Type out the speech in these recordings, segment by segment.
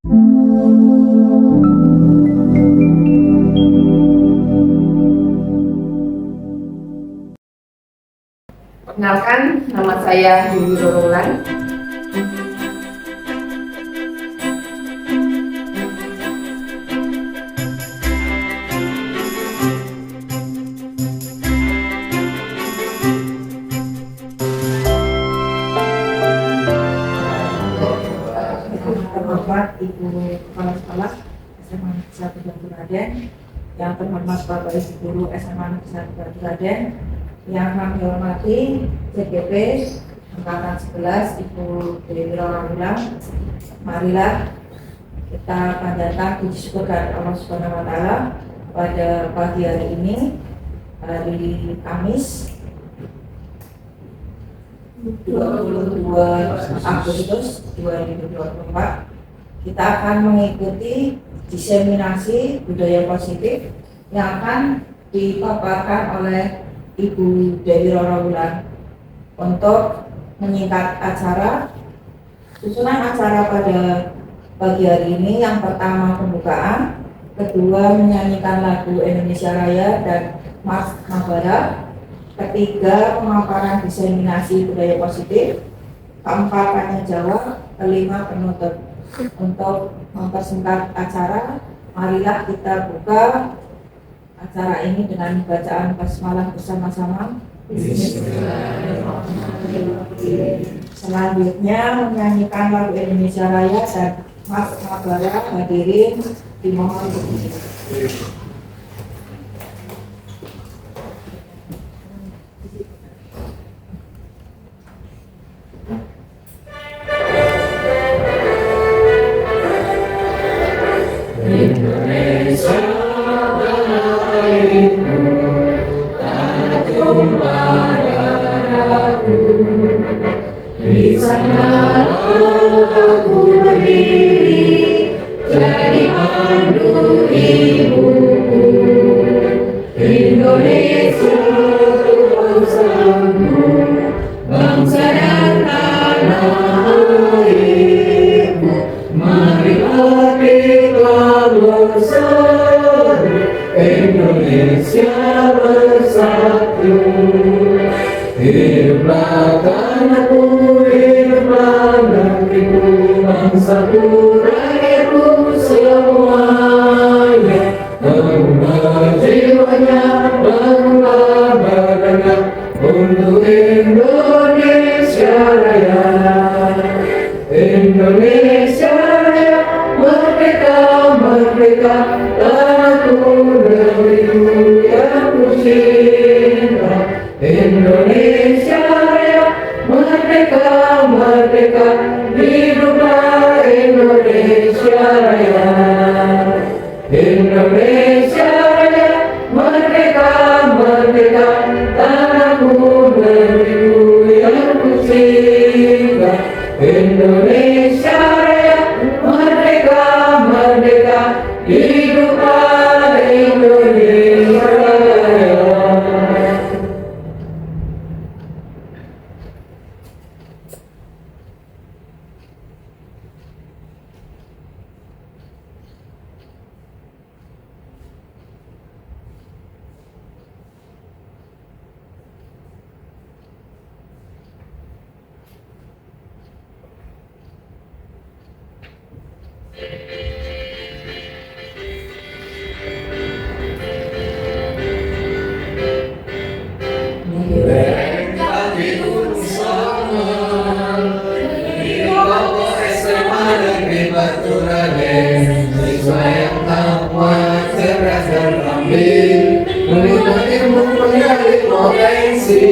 Perkenalkan, nama saya Dewi Rorolan. Terhormat Ibu Kepala Sekolah SMA Negeri 1 Batu Raden, yang terhormat Bapak Ibu Guru SMA Negeri 1 Batu Raden, yang kami hormati CGP Angkatan 11 Ibu Dewi Rorolan. Marilah kita panjatkan puji syukur kepada Allah Subhanahu wa Ta'ala pada pagi hari ini, hari Kamis 22 Agustus 2024. Kita akan mengikuti diseminasi budaya positif yang akan dipaparkan oleh Ibu Dewi Rorolan. Untuk menyingkat acara, susunan acara pada pagi hari ini, yang pertama pembukaan, kedua menyanyikan lagu Indonesia Raya dan Mars Nagara, ketiga pemaparan diseminasi budaya positif, keempat tanya jawab, kelima penutup. Untuk mempersingkat acara, marilah kita buka acara ini dengan bacaan basmalah bersama-sama. Selanjutnya menyanyikan lagu Indonesia Raya dan Mars Nagara. Hadirin dimohon berdiri. Indonesia tanah airku, tanah tumpah darahku. Di sana aku berdiri, jadi pandu ibuku. Indonesia bangsaku, bangsa dan tanah airku. Marilah kita bersatu, Indonesia bersatu. Hiduplah tanahku, hiduplah negeriku, bangsaku, rakyatku semuanya. Bangunlah jiwanya, bangunlah badannya untuk Indonesia Raya. Indonesia Raya, merdeka, merdeka, tanahku, negeriku yang ku cinta. Indonesia Raya, merdeka, merdeka, hiduplah Indonesia Raya. Indonesia Raya, merdeka, merdeka, tanahku, negeriku yang ku cinta. Indonesia Raya, merdeka, merdeka, hiduplah Indonesia Raya. Batu Raden, siswa yang takwa, cerdas dan terampil, menuntut ilmu menggali potensi,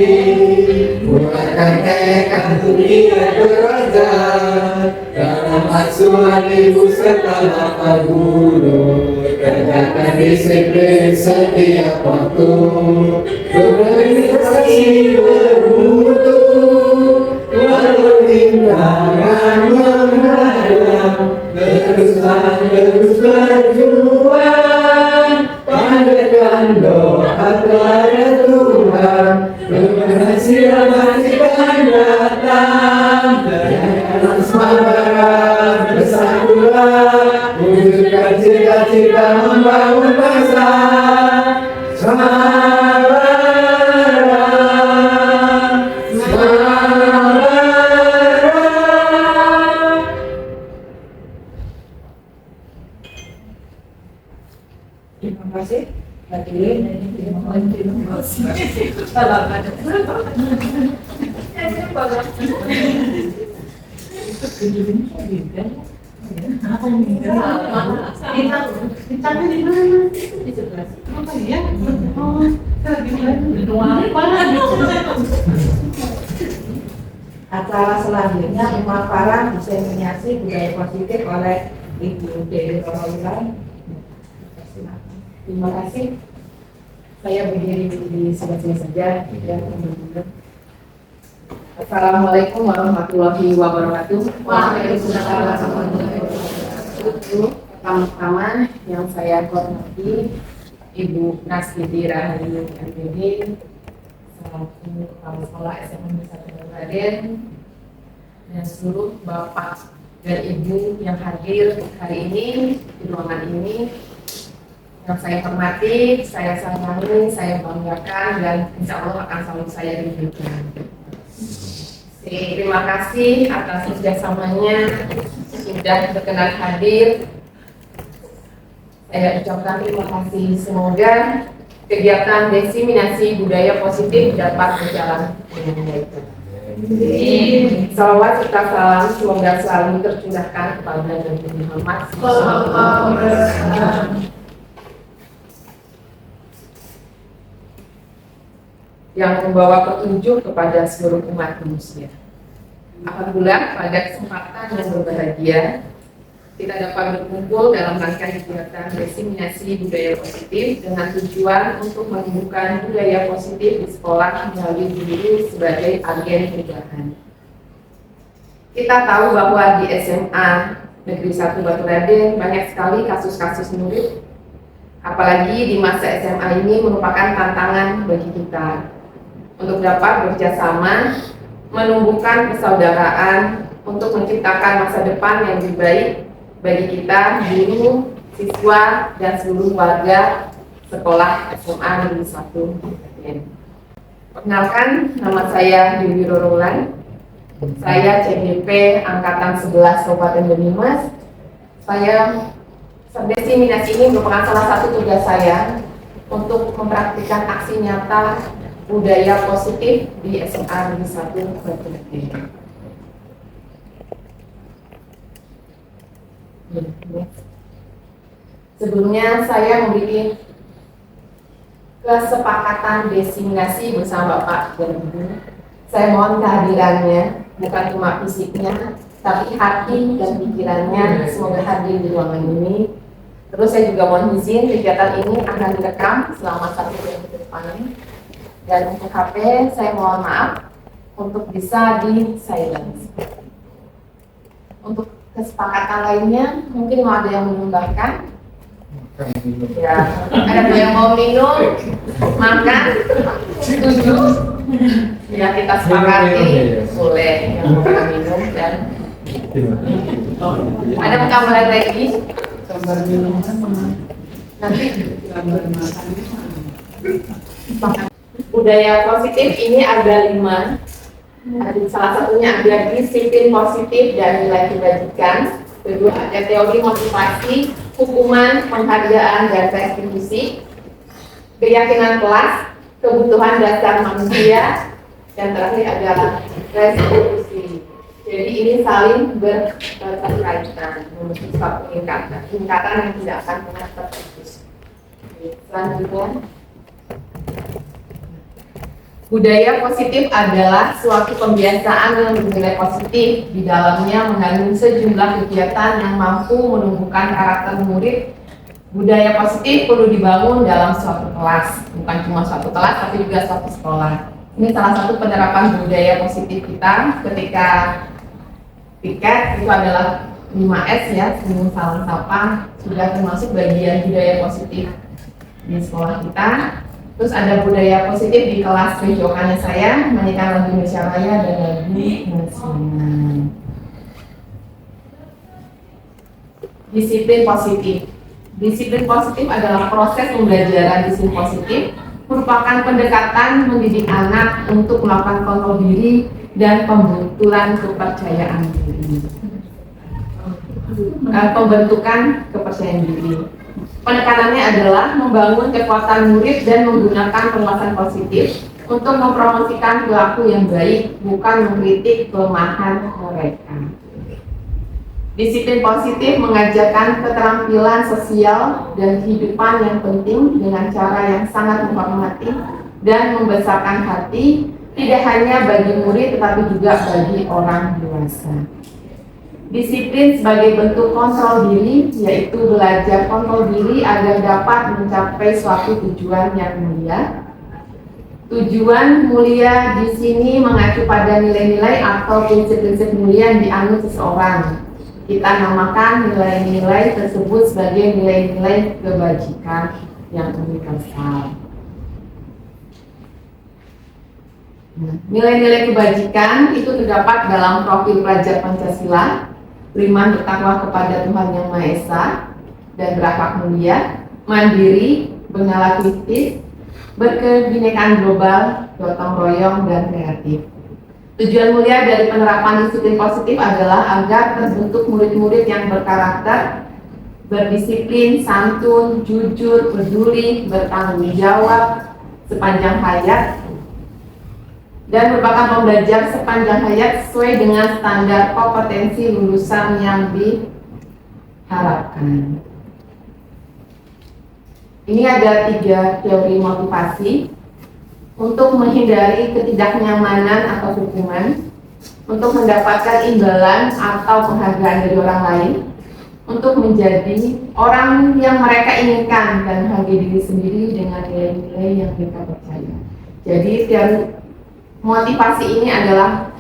buatkan tekad dunia derajat, dalam asuhan ibu serta bapak guru, kerjakan disiplin setiap waktu, berorganisasi bermutu, walau rintangan menghadap, terus berjuang, panjatkan doa kepada Tuhan, keberhasilan masih akan datang, dan semangat bersatu pula wujudkan cita-cita membangun bangsa. Sabara, sabara. Terima kasih. Hadirin, terima kasih. Acara selanjutnya pemaparan diseminasi budaya positif oleh Ibu Dewi Romawilan. Terima kasih. Saya berdiri di sebelah sini saja. Ya, teman-teman. Assalamualaikum warahmatullahi wabarakatuh. Waalaikumsalam warahmatullahi wabarakatuh. Pertama-tama yang saya hormati Ibu Nasdidi Rahayu MPD selaku Kepala Sekolah SMA Negeri 1 Batu Raden dan seluruh Bapak dan Ibu yang hadir hari ini di ruangan ini. Yang saya hormati, saya sayangi, saya banggakan, dan insya Allah akan selalu saya rindukan. Terima kasih atas kerjasamanya sudah berkenan hadir. Saya ucapkan terima kasih. Semoga kegiatan diseminasi budaya positif dapat berjalan dengan baik. Salawat serta salam semoga selalu tercurahkan kepada Nabi Muhammad. Yang membawa petunjuk kepada seluruh umat manusia. Alhamdulillah pada kesempatan yang berbahagia kita dapat berkumpul dalam rangka kegiatan diseminasi budaya positif dengan tujuan untuk menumbuhkan budaya positif di sekolah melalui guru sebagai agen perubahan. Kita tahu bahwa di SMA Negeri 1 Batu Raden banyak sekali kasus-kasus murid, apalagi di masa SMA ini merupakan tantangan bagi kita untuk dapat bekerjasama, menumbuhkan persaudaraan untuk menciptakan masa depan yang lebih baik bagi kita, guru, siswa, dan seluruh warga sekolah SMA Negeri 1 Raden. Perkenalkan, nama saya Dewi Rorongan. Saya CDP Angkatan 11 Kabupaten Banyumas. Diseminasi ini merupakan salah satu tugas saya untuk mempraktikkan aksi nyata budaya positif di SMA Negeri 1 Batu Raden. Sebelumnya saya memiliki kesepakatan diseminasi bersama Bapak dan Ibu. Saya mohon kehadirannya, bukan cuma fisiknya, tapi hati dan pikirannya semoga hadir di ruangan ini. Terus saya juga mohon izin kegiatan ini akan direkam selama 1 bulan ke depan. Dan untuk HP saya mohon maaf untuk bisa di silence. Untuk kesepakatan lainnya mungkin mau ada yang menambahkan? Ya, ada yang mau minum, makan, setuju? Ya kita sepakati boleh yang mau minum dan ada tambahan lagi? Gambar minum Nanti gambar makan. budaya positif ini ada 5. Salah satunya ada disiplin positif dan nilai kebajikan. Kedua ada teori motivasi, hukuman, penghargaan, dan retribusi. Keyakinan kelas, kebutuhan dasar manusia, dan terakhir adalah retribusi. Jadi ini saling berkaitan, membentuk suatu tingkatan yang tidak akan pernah terputus. Selanjutnya, budaya positif adalah suatu kebiasaan yang bernilai positif. Di dalamnya mengandung sejumlah kegiatan yang mampu menumbuhkan karakter murid. Budaya positif perlu dibangun dalam suatu kelas, bukan cuma suatu kelas tapi juga suatu sekolah. Ini salah satu penerapan budaya positif kita ketika piket itu adalah 5S ya, senyum salam sapa sudah termasuk bagian budaya positif di sekolah kita. Terus ada budaya positif di kelas pojokannya saya, menyanyikan lagu Indonesia Raya dan lagu nasional. disiplin positif. Disiplin positif adalah proses pembelajaran disiplin positif, merupakan pendekatan mendidik anak untuk melakukan kontrol diri dan pembentukan kepercayaan diri. Pembentukan kepercayaan diri. Penekanannya adalah membangun kekuatan murid dan menggunakan penguasaan positif untuk mempromosikan perilaku yang baik, bukan mengkritik kelemahan mereka. Disiplin positif mengajarkan keterampilan sosial dan kehidupan yang penting dengan cara yang sangat menghormati dan membesarkan hati, tidak hanya bagi murid tetapi juga bagi orang dewasa. Disiplin sebagai bentuk kontrol diri, yaitu belajar kontrol diri agar dapat mencapai suatu tujuan yang mulia. Tujuan mulia di sini mengacu pada nilai-nilai atau prinsip-prinsip mulia yang dianut seseorang. Kita namakan nilai-nilai tersebut sebagai nilai-nilai kebajikan yang universal. Nilai-nilai kebajikan itu terdapat dalam profil pelajar Pancasila: beriman bertakwa kepada Tuhan Yang Maha Esa dan berakhlak mulia, mandiri, bernalar kritis, berkebinekaan global, gotong royong, dan kreatif. Tujuan mulia dari penerapan disiplin positif adalah agar terbentuk murid-murid yang berkarakter, berdisiplin, santun, jujur, peduli, bertanggung jawab sepanjang hayat, dan merupakan pembelajar sepanjang hayat sesuai dengan standar kompetensi lulusan yang diharapkan. Ini ada 3 teori motivasi untuk menghindari ketidaknyamanan atau hukuman, untuk mendapatkan imbalan atau penghargaan dari orang lain, untuk menjadi orang yang mereka inginkan dan menghargai diri sendiri dengan nilai-nilai yang mereka percaya. Jadi teori motivasi ini adalah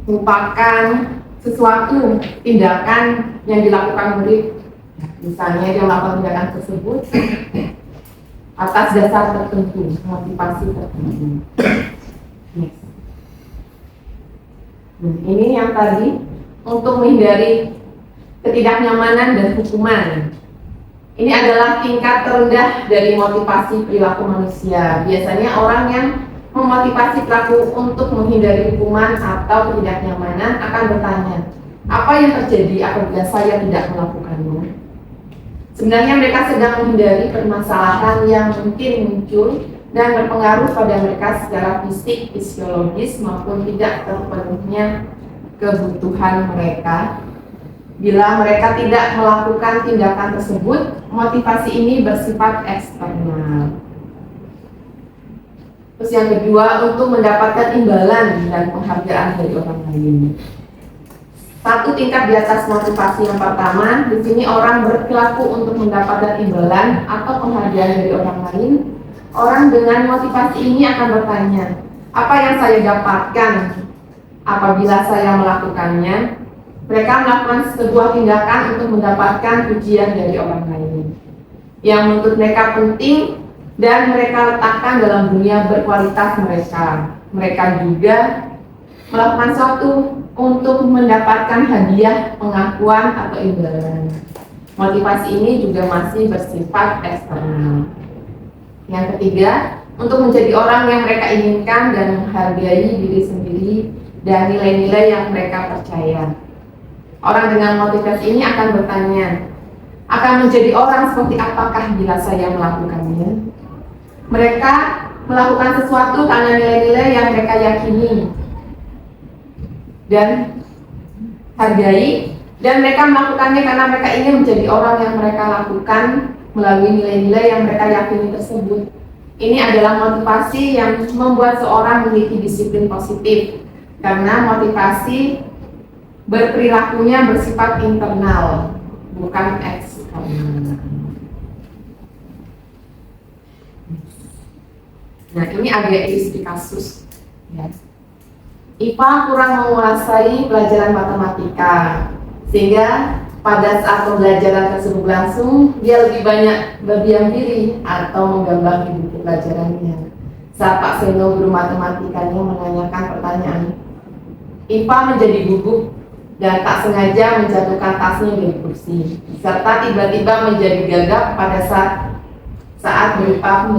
merupakan sesuatu tindakan yang dilakukan murid. Misalnya dia melakukan tindakan tersebut atas dasar tertentu, motivasi tertentu. Ini yang tadi untuk menghindari ketidaknyamanan dan hukuman. Ini adalah tingkat terendah dari motivasi perilaku manusia. Biasanya orang yang memotivasi pelaku untuk menghindari hukuman atau ketidaknyamanan akan bertanya, apa yang terjadi apabila saya tidak melakukannya? Sebenarnya mereka sedang menghindari permasalahan yang mungkin muncul dan berpengaruh pada mereka secara fisik, fisiologis maupun tidak terpenuhnya kebutuhan mereka. Bila mereka tidak melakukan tindakan tersebut, motivasi ini bersifat eksternal. Terus yang kedua, untuk mendapatkan imbalan dan penghargaan dari orang lain. Satu tingkat di atas motivasi yang pertama, di sini orang berperilaku untuk mendapatkan imbalan atau penghargaan dari orang lain. Orang dengan motivasi ini akan bertanya, apa yang saya dapatkan apabila saya melakukannya? Mereka melakukan sebuah tindakan untuk mendapatkan pujian dari orang lain yang menurut mereka penting dan mereka letakkan dalam dunia berkualitas mereka. Mereka juga melakukan sesuatu untuk mendapatkan hadiah, pengakuan, atau imbalan. Motivasi ini juga masih bersifat eksternal. Yang ketiga, untuk menjadi orang yang mereka inginkan dan menghargai diri sendiri dan nilai-nilai yang mereka percaya. Orang dengan motivasi ini akan bertanya, akan menjadi orang seperti apakah bila saya melakukannya? Mereka melakukan sesuatu karena nilai-nilai yang mereka yakini dan hargai, dan mereka melakukannya karena mereka ingin menjadi orang yang mereka lakukan melalui nilai-nilai yang mereka yakini tersebut. Ini adalah motivasi yang membuat seorang memiliki disiplin positif, karena motivasi berperilakunya bersifat internal, bukan eksternal. Nah, ini ada ilustrasi kasus, ya. IPA kurang menguasai pelajaran matematika, sehingga pada saat pembelajaran tersebut berlangsung, dia lebih banyak berdiam diri atau menggambar di buku pelajarannya. Saat Pak Seno, guru matematikanya, menanyakan pertanyaan, IPA menjadi gugup dan tak sengaja menjatuhkan tasnya dari kursi, serta tiba-tiba menjadi gagap pada saat Bapak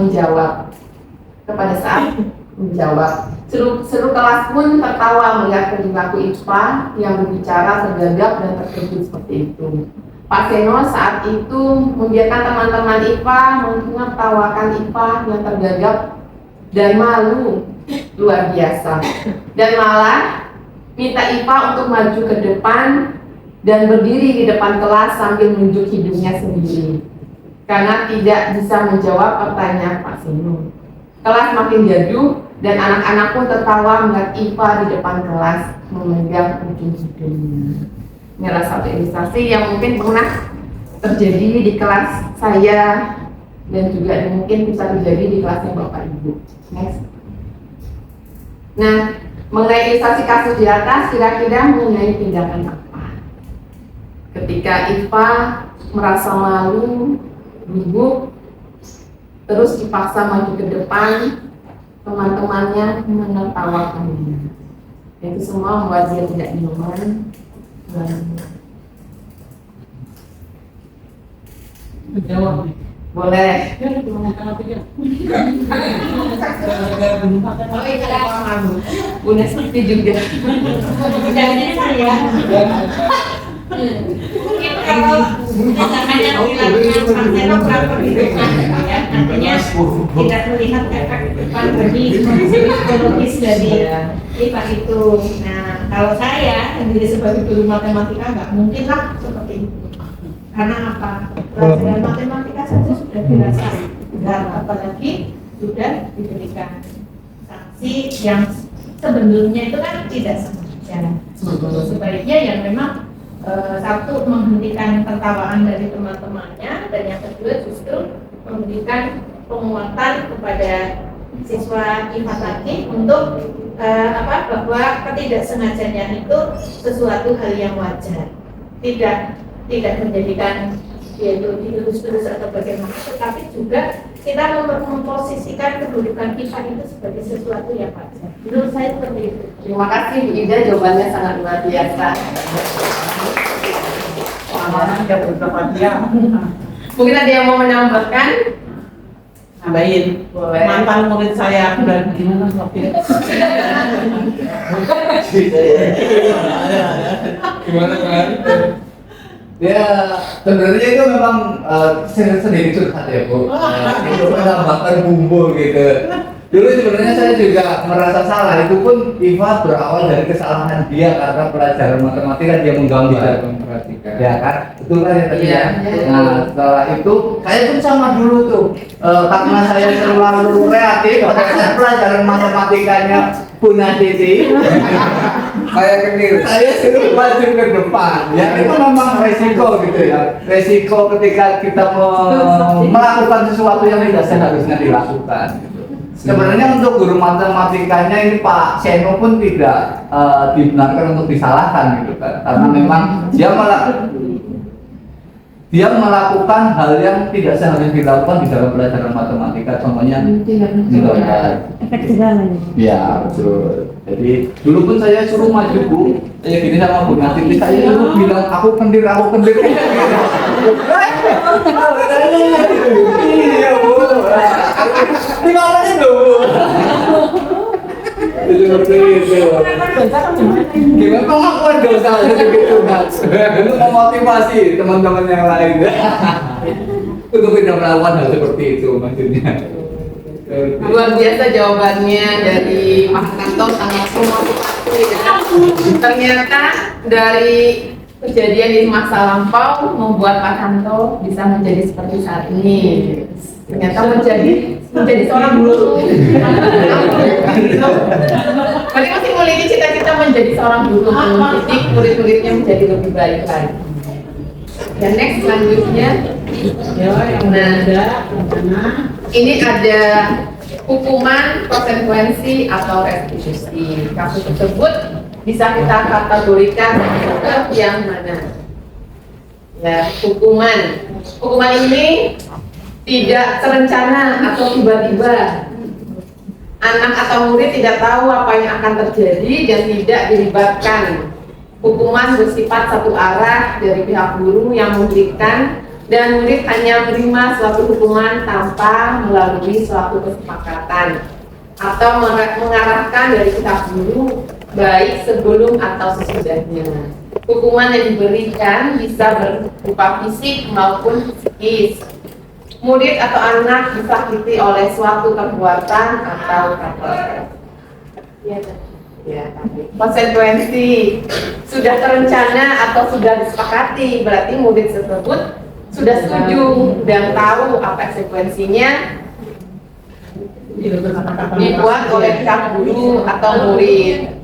menjawab. Seluruh kelas pun tertawa melihat perilaku IPA yang berbicara tergagap dan terkejut seperti itu. Pak Seno saat itu membiarkan teman-teman IPA menertawakan IPA yang tergagap dan malu luar biasa, dan malah minta IPA untuk maju ke depan dan berdiri di depan kelas sambil menunjuk hidungnya sendiri karena tidak bisa menjawab pertanyaan Pak Seno. Kelas makin gaduh dan anak-anak pun tertawa melihat IPA di depan kelas memegang ujung hidungnya. Ini adalah satu ilustrasi yang mungkin pernah terjadi di kelas saya dan juga mungkin bisa terjadi di kelasnya Bapak Ibu. Next. Nah, mengenai ilustrasi kasus di atas, kira-kira mengenai tindakan apa? Ketika IPA merasa malu, gugup, terus dipaksa maju ke depan, teman-temannya menertawakannya. Itu semua membuat dia tidak nyaman. Jawab. Boleh. Bunda seperti juga. Jangan saya. Kalau misalnya dilakukan Marcelo perhitungan, ya nantinya tidak melihat efek depan bagi psikologis dari IPA itu. Nah, kalau saya sendiri sebagai guru matematika nggak mungkin lah seperti itu. Karena apa? Pelajaran matematika saja sudah dirasa berat, apalagi sudah diberikan sanksi yang sebenarnya itu kan tidak sengaja. Sebaiknya yang memang satu menghentikan tertawaan dari teman-temannya, dan yang kedua justru memberikan penguatan kepada siswa IPA tadi untuk bahwa ketidaksengajaan itu sesuatu hal yang wajar, tidak menjadikan yaitu diurus-urus atau bagaimana, tetapi juga kita memposisikan kedudukan IPA itu sebagai sesuatu yang wajar. Menurut saya seperti itu. Terima kasih Bu Ida, jawabannya sangat luar biasa. Mungkin ada yang mau menambahkan? Nambahin, Boleh. mantan murid saya bilang gimana waktu Gimana kan? Ya, sebenarnya itu memang sendiri curhat ya Bu. Itu menambahkan bumbu gitu. Dulu sebenarnya saya juga merasa salah. Itu pun IPA berawal dari kesalahan dia karena pelajaran matematika dia menggambar. Ya kan, itu kan ya tadi ya. Nah, setelah itu saya pun sama dulu tuh. Karena saya terlalu kreatif, pada saat pelajaran matematikanya punya Titi. Saya suruh maju ke depan. Ya itu memang resiko gitu ya. Resiko ketika kita melakukan sesuatu yang tidak seharusnya dilakukan. Gitu. Sebenarnya untuk guru matematikanya ini Pak Seno pun tidak dibenarkan untuk disalahkan gitu kan. Karena memang dia melakukan hal yang tidak seharusnya dilakukan di dalam pelajaran matematika, contohnya menggambar. Ya betul. Jadi dulu pun saya suruh maju Bu, kayak gini sama Bu Nanti saya dulu bilang aku kendir. Iya Bu. Gimana sih Bu? Seperti itu. Gimana pengakuan dosa gitu Mas? Itu memotivasi teman-teman yang lain untuk tidak melakukan hal seperti itu maksudnya. Luar biasa jawabannya dari Pak Kantor, sangat memotivasi ya. Ternyata dari kejadian di masa lampau membuat Pak Kantor bisa menjadi seperti saat ini. Ternyata menjadi seorang guru. Berarti masih memiliki cita-cita menjadi seorang guru, mendidik murid-muridnya menjadi lebih baik lagi. Dan next selanjutnya, ini ada hukuman, konsekuensi atau restitusi. Kasus tersebut bisa kita kategorikan ke yang mana? Ya, hukuman. Hukuman ini tidak terencana atau tiba-tiba. Anak atau murid tidak tahu apa yang akan terjadi dan tidak dilibatkan Hukuman bersifat satu arah dari pihak guru yang memberikan dan murid hanya menerima suatu hukuman tanpa melalui suatu kesepakatan atau mengarahkan dari pihak guru baik sebelum atau sesudahnya. Hukuman yang diberikan bisa berupa fisik maupun psikis. Murid atau anak disakiti oleh suatu perbuatan atau kata. Ya, konsekuensi sudah terencana atau sudah disepakati, berarti murid tersebut sudah setuju dan tahu apa konsekuensinya dibuat oleh pihak guru atau murid.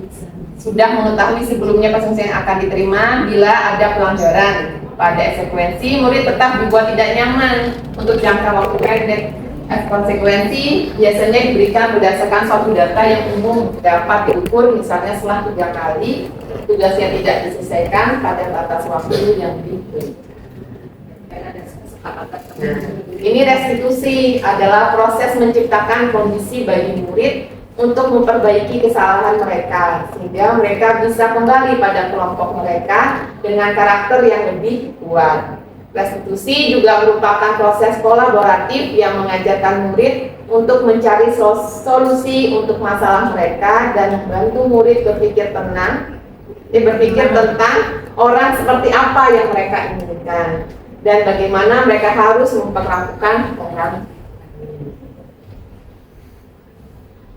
Sudah mengetahui sebelumnya konsekuensi yang akan diterima bila ada pelanggaran. Pada konsekuensi, murid tetap dibuat tidak nyaman untuk jangka waktu pendek. Konsekuensi biasanya diberikan berdasarkan suatu data yang umum dapat diukur, misalnya setelah 3 kali tugas yang tidak diselesaikan pada batas waktu yang diberi. Ini restitusi adalah proses menciptakan kondisi bagi murid untuk memperbaiki kesalahan mereka sehingga mereka bisa kembali pada kelompok mereka dengan karakter yang lebih kuat. Restitusi juga merupakan proses kolaboratif yang mengajarkan murid untuk mencari solusi untuk masalah mereka dan membantu murid berpikir tentang orang seperti apa yang mereka inginkan dan bagaimana mereka harus memperlakukan orang.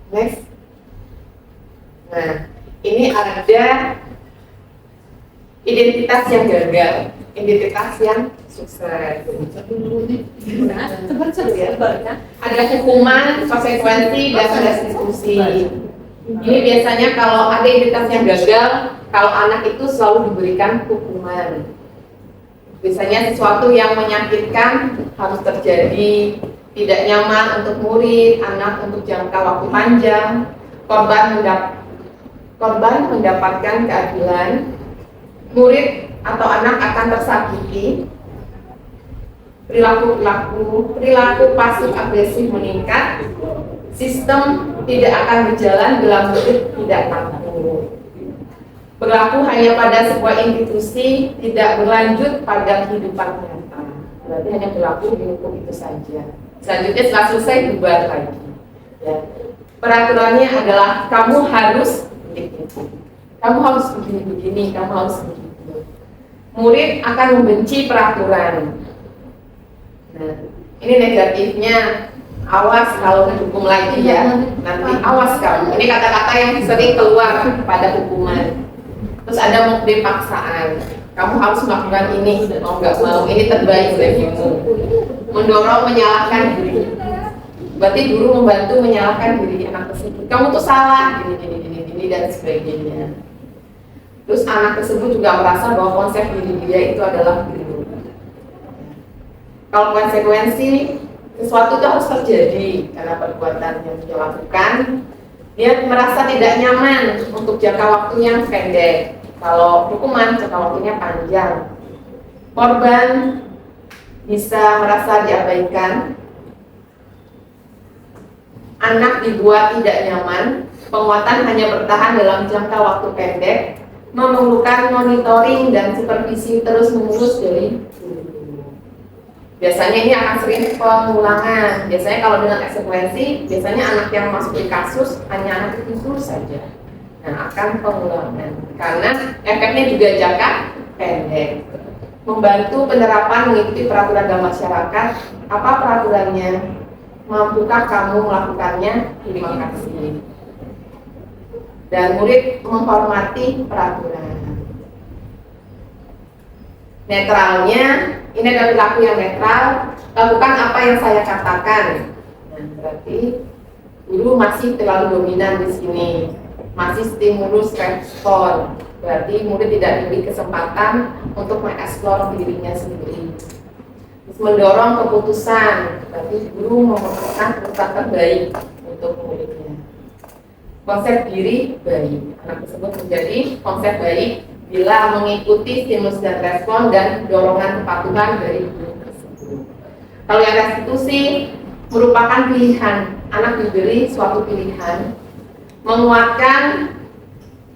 Next. Nah, ini ada identitas yang gagal, identitas yang sukses. Ada hukuman, konsekuensi, dan restitusi. Ini biasanya kalau ada identitas yang gagal, kalau anak itu selalu diberikan hukuman. Biasanya sesuatu yang menyakitkan harus terjadi, tidak nyaman untuk murid, anak untuk jangka waktu panjang, korban mendapatkan keadilan, murid atau anak akan tersakiti, perilaku pasif agresif meningkat, sistem tidak akan berjalan bila murid tidak mampu. Berlaku hanya pada sebuah institusi, tidak berlanjut pada kehidupan nyata. Berarti hanya berlaku di hukum itu saja. Selanjutnya setelah selesai bubar lagi. Ya. Peraturannya adalah kamu harus begitu, kamu harus begini, kamu harus begitu. Murid akan membenci peraturan. Nah, ini negatifnya. Awas kalau dihukum lagi ya. Nanti awas kamu. Ini kata-kata yang sering keluar pada hukuman. Terus ada motif paksaan. Kamu harus melakukan ini, mau nggak mau, ini terbaik bagimu. Mendorong menyalahkan diri. Berarti guru membantu menyalahkan diri anak tersebut. Kamu tuh salah, gini dan sebagainya. Terus anak tersebut juga merasa bahwa konsep diri dia itu adalah guru. Kalau konsekuensi, sesuatu itu harus terjadi karena perbuatan yang dia lakukan. Dia merasa tidak nyaman untuk jangka waktu yang pendek. Kalau hukuman jangka waktunya panjang, korban bisa merasa diabaikan, anak dibuat tidak nyaman, penguatan hanya bertahan dalam jangka waktu pendek, memerlukan monitoring dan supervisi terus-menerus dari guru. Biasanya ini akan sering pengulangan. Biasanya kalau dengan konsekuensi, biasanya anak yang masuk di kasus hanya anak itu saja. Nah, akan pengulangan karena efeknya juga jangka pendek. Membantu penerapan mengikuti peraturan dalam masyarakat. Apa peraturannya? Mampukah kamu melakukannya? Terima kasih. Dan murid menghormati peraturan. Netralnya, ini adalah perilaku yang netral. Lakukan apa yang saya katakan. Nah, berarti guru masih terlalu dominan di sini. Masih stimulus respon, berarti murid tidak diberi kesempatan untuk mengeksplor dirinya sendiri. Terus mendorong keputusan, berarti guru memerlukan keputusan terbaik untuk muridnya. Konsep diri baik, anak tersebut menjadi konsep baik bila mengikuti stimulus dan respon dan dorongan kepatuhan dari guru tersebut. Kalau yang restitusi merupakan pilihan, anak diberi suatu pilihan, menguatkan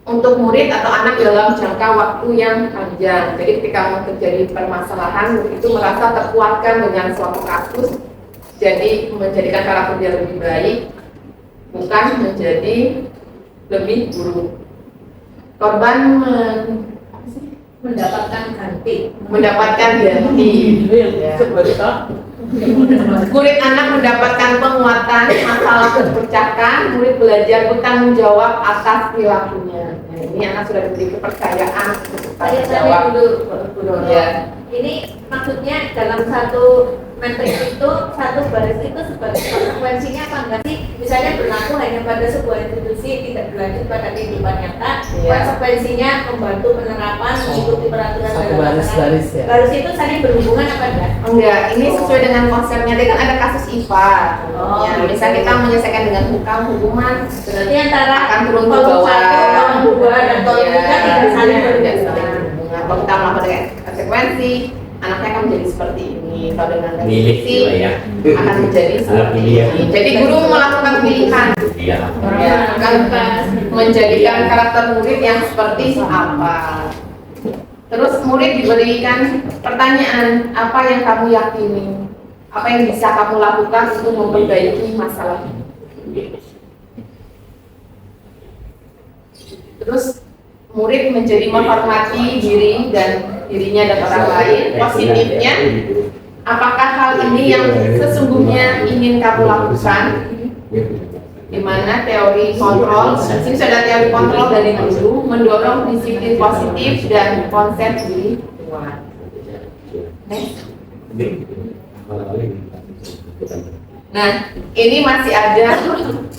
untuk murid atau anak dalam jangka waktu yang panjang. Jadi ketika terjadi permasalahan, murid itu merasa terkuatkan dengan suatu kasus, jadi menjadikan karakter dia lebih baik, bukan menjadi lebih buruk. Korban Mendapatkan ganti. mendapatkan ganti. Ya. Murid anak mendapatkan penguatan, masalah terpecahkan, murid belajar bertanggung jawab atas perilakunya. Nah, ini anak sudah diberi kepercayaan untuk bertanggung jawab. dulu. Ya. Ini maksudnya dalam satu matriks itu, satu baris itu sebagai konsekuensinya apa enggak sih? Misalnya berlaku hanya pada sebuah institusi, tidak berlanjut pada kehidupan nyata. Iya. Konsekuensinya membantu penerapan, mengikuti peraturan Satu dalam baris-baris ya. Baris itu saling berhubungan apa enggak? Enggak, ini sesuai dengan konsepnya. Tadi kan ada kasus IPA. Oh, Ya, gitu. misal kita menyelesaikan dengan hukuman, Berarti antara akan turun ke kolom bawah. satu, kolom dua, dan kolom Iya, tiga tidak saling tidak berhubungan. saling berhubungan. Kalau kita melakukan dengan konsekuensi, anaknya akan menjadi seperti ini. Kalau dengan Milih restriksi, juga ya. akan menjadi seperti Pilih ya. ini. Jadi guru melakukan pilihan, Iya. ya, akan menjadikan karakter murid yang seperti apa. Terus murid diberikan pertanyaan, apa yang kamu yakini? Apa yang bisa kamu lakukan untuk memperbaiki masalah ini? Terus murid menjadi menghormati diri dan dirinya dan orang lain. Positifnya, apakah hal ini yang sesungguhnya ingin kamu lakukan? Di mana teori kontrol, sini sudah ada teori kontrol dari guru, mendorong disiplin positif dan konsep diri kuat. Next. Nah, ini masih ada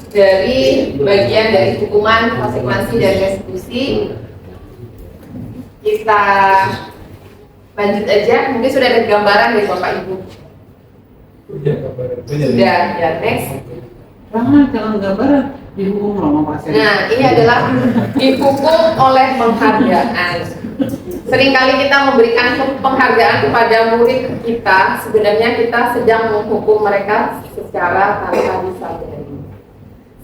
dari bagian dari hukuman, konsekuensi, dan restitusi. Kita lanjut aja, mungkin sudah ada gambaran dari Bapak Ibu. Sudah, ya next. Jangan gambar dihukum sama pasien. Nah, ini adalah dihukum oleh penghargaan. Seringkali kita memberikan penghargaan kepada murid kita, sebenarnya kita sedang menghukum mereka secara tanpa disadari.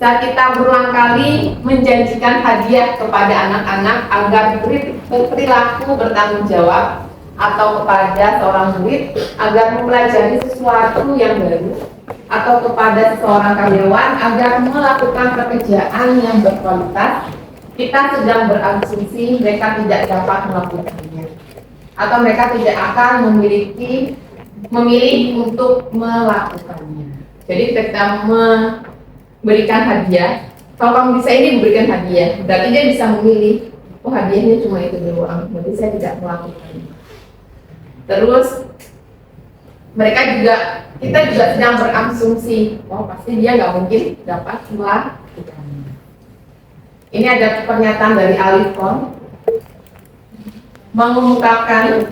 Saat kita berulang kali menjanjikan hadiah kepada anak-anak agar berperilaku bertanggung jawab, atau kepada seorang murid agar mempelajari sesuatu yang baru, atau kepada seorang karyawan agar melakukan pekerjaan yang berkualitas, kita sedang berasumsi mereka tidak dapat melakukannya, atau mereka tidak akan memilih untuk melakukannya. Jadi kita memberikan hadiah, kalau kamu bisa ini memberikan hadiah, berarti dia bisa memilih, oh hadiahnya cuma itu doang, berarti saya tidak melakukannya. Terus kita juga sedang berasumsi, oh pasti dia nggak mungkin dapat melakukannya. Ini ada pernyataan dari Alif Kon mengemukakan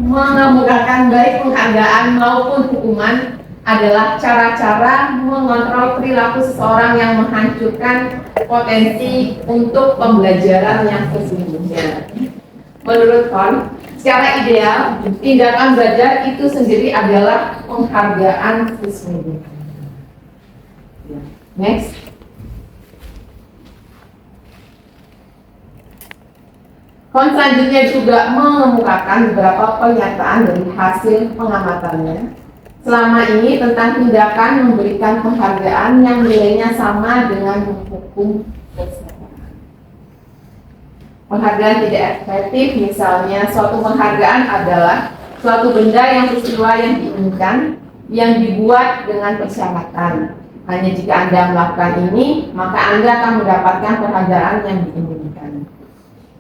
mengemukakan baik penghargaan maupun hukuman adalah cara-cara mengontrol perilaku seseorang yang menghancurkan potensi untuk pembelajaran yang sesungguhnya. Menurut Kon, secara ideal, tindakan belajar itu sendiri adalah penghargaan sesungguhnya. Next. Kon selanjutnya juga mengemukakan beberapa pernyataan dari hasil pengamatannya selama ini tentang tindakan memberikan penghargaan yang nilainya sama dengan menghukum kesalahan. Penghargaan tidak efektif, misalnya suatu penghargaan adalah suatu benda yang sesuai yang diinginkan, yang dibuat dengan persyaratan. Hanya jika Anda melakukan ini, maka Anda akan mendapatkan penghargaan yang diinginkan.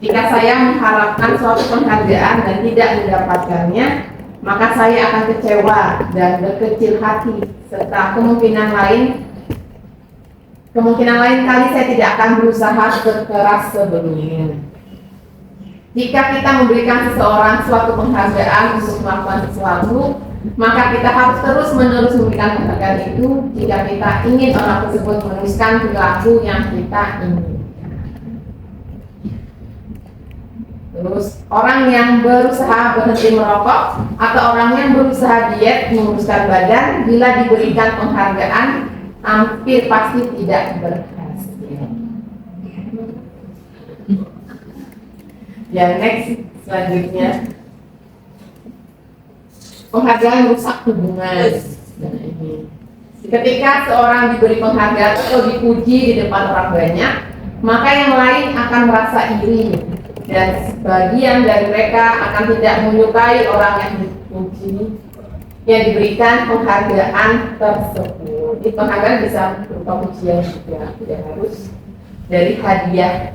Jika saya mengharapkan suatu penghargaan dan tidak mendapatkannya, maka saya akan kecewa dan berkecil hati, serta kemungkinan lain kali saya tidak akan berusaha sekeras sebelumnya. Jika kita memberikan seseorang suatu penghargaan untuk melakukan sesuatu, maka kita harus terus-menerus memberikan penghargaan itu jika kita ingin orang tersebut meneruskan perilaku yang kita inginkan. Terus, orang yang berusaha berhenti merokok atau orang yang berusaha diet menguruskan badan, bila diberikan penghargaan, hampir pasti tidak berhasil. Yang next selanjutnya, penghargaan rusak hubungan. Nah, ini. Ketika seorang diberi penghargaan atau dipuji di depan orang banyak, maka yang lain akan merasa iri, dan sebagian dari mereka akan tidak menyukai orang yang dipuji, yang diberikan penghargaan tersebut. Ini penghargaan bisa berupa pujian juga, tidak harus dari hadiah.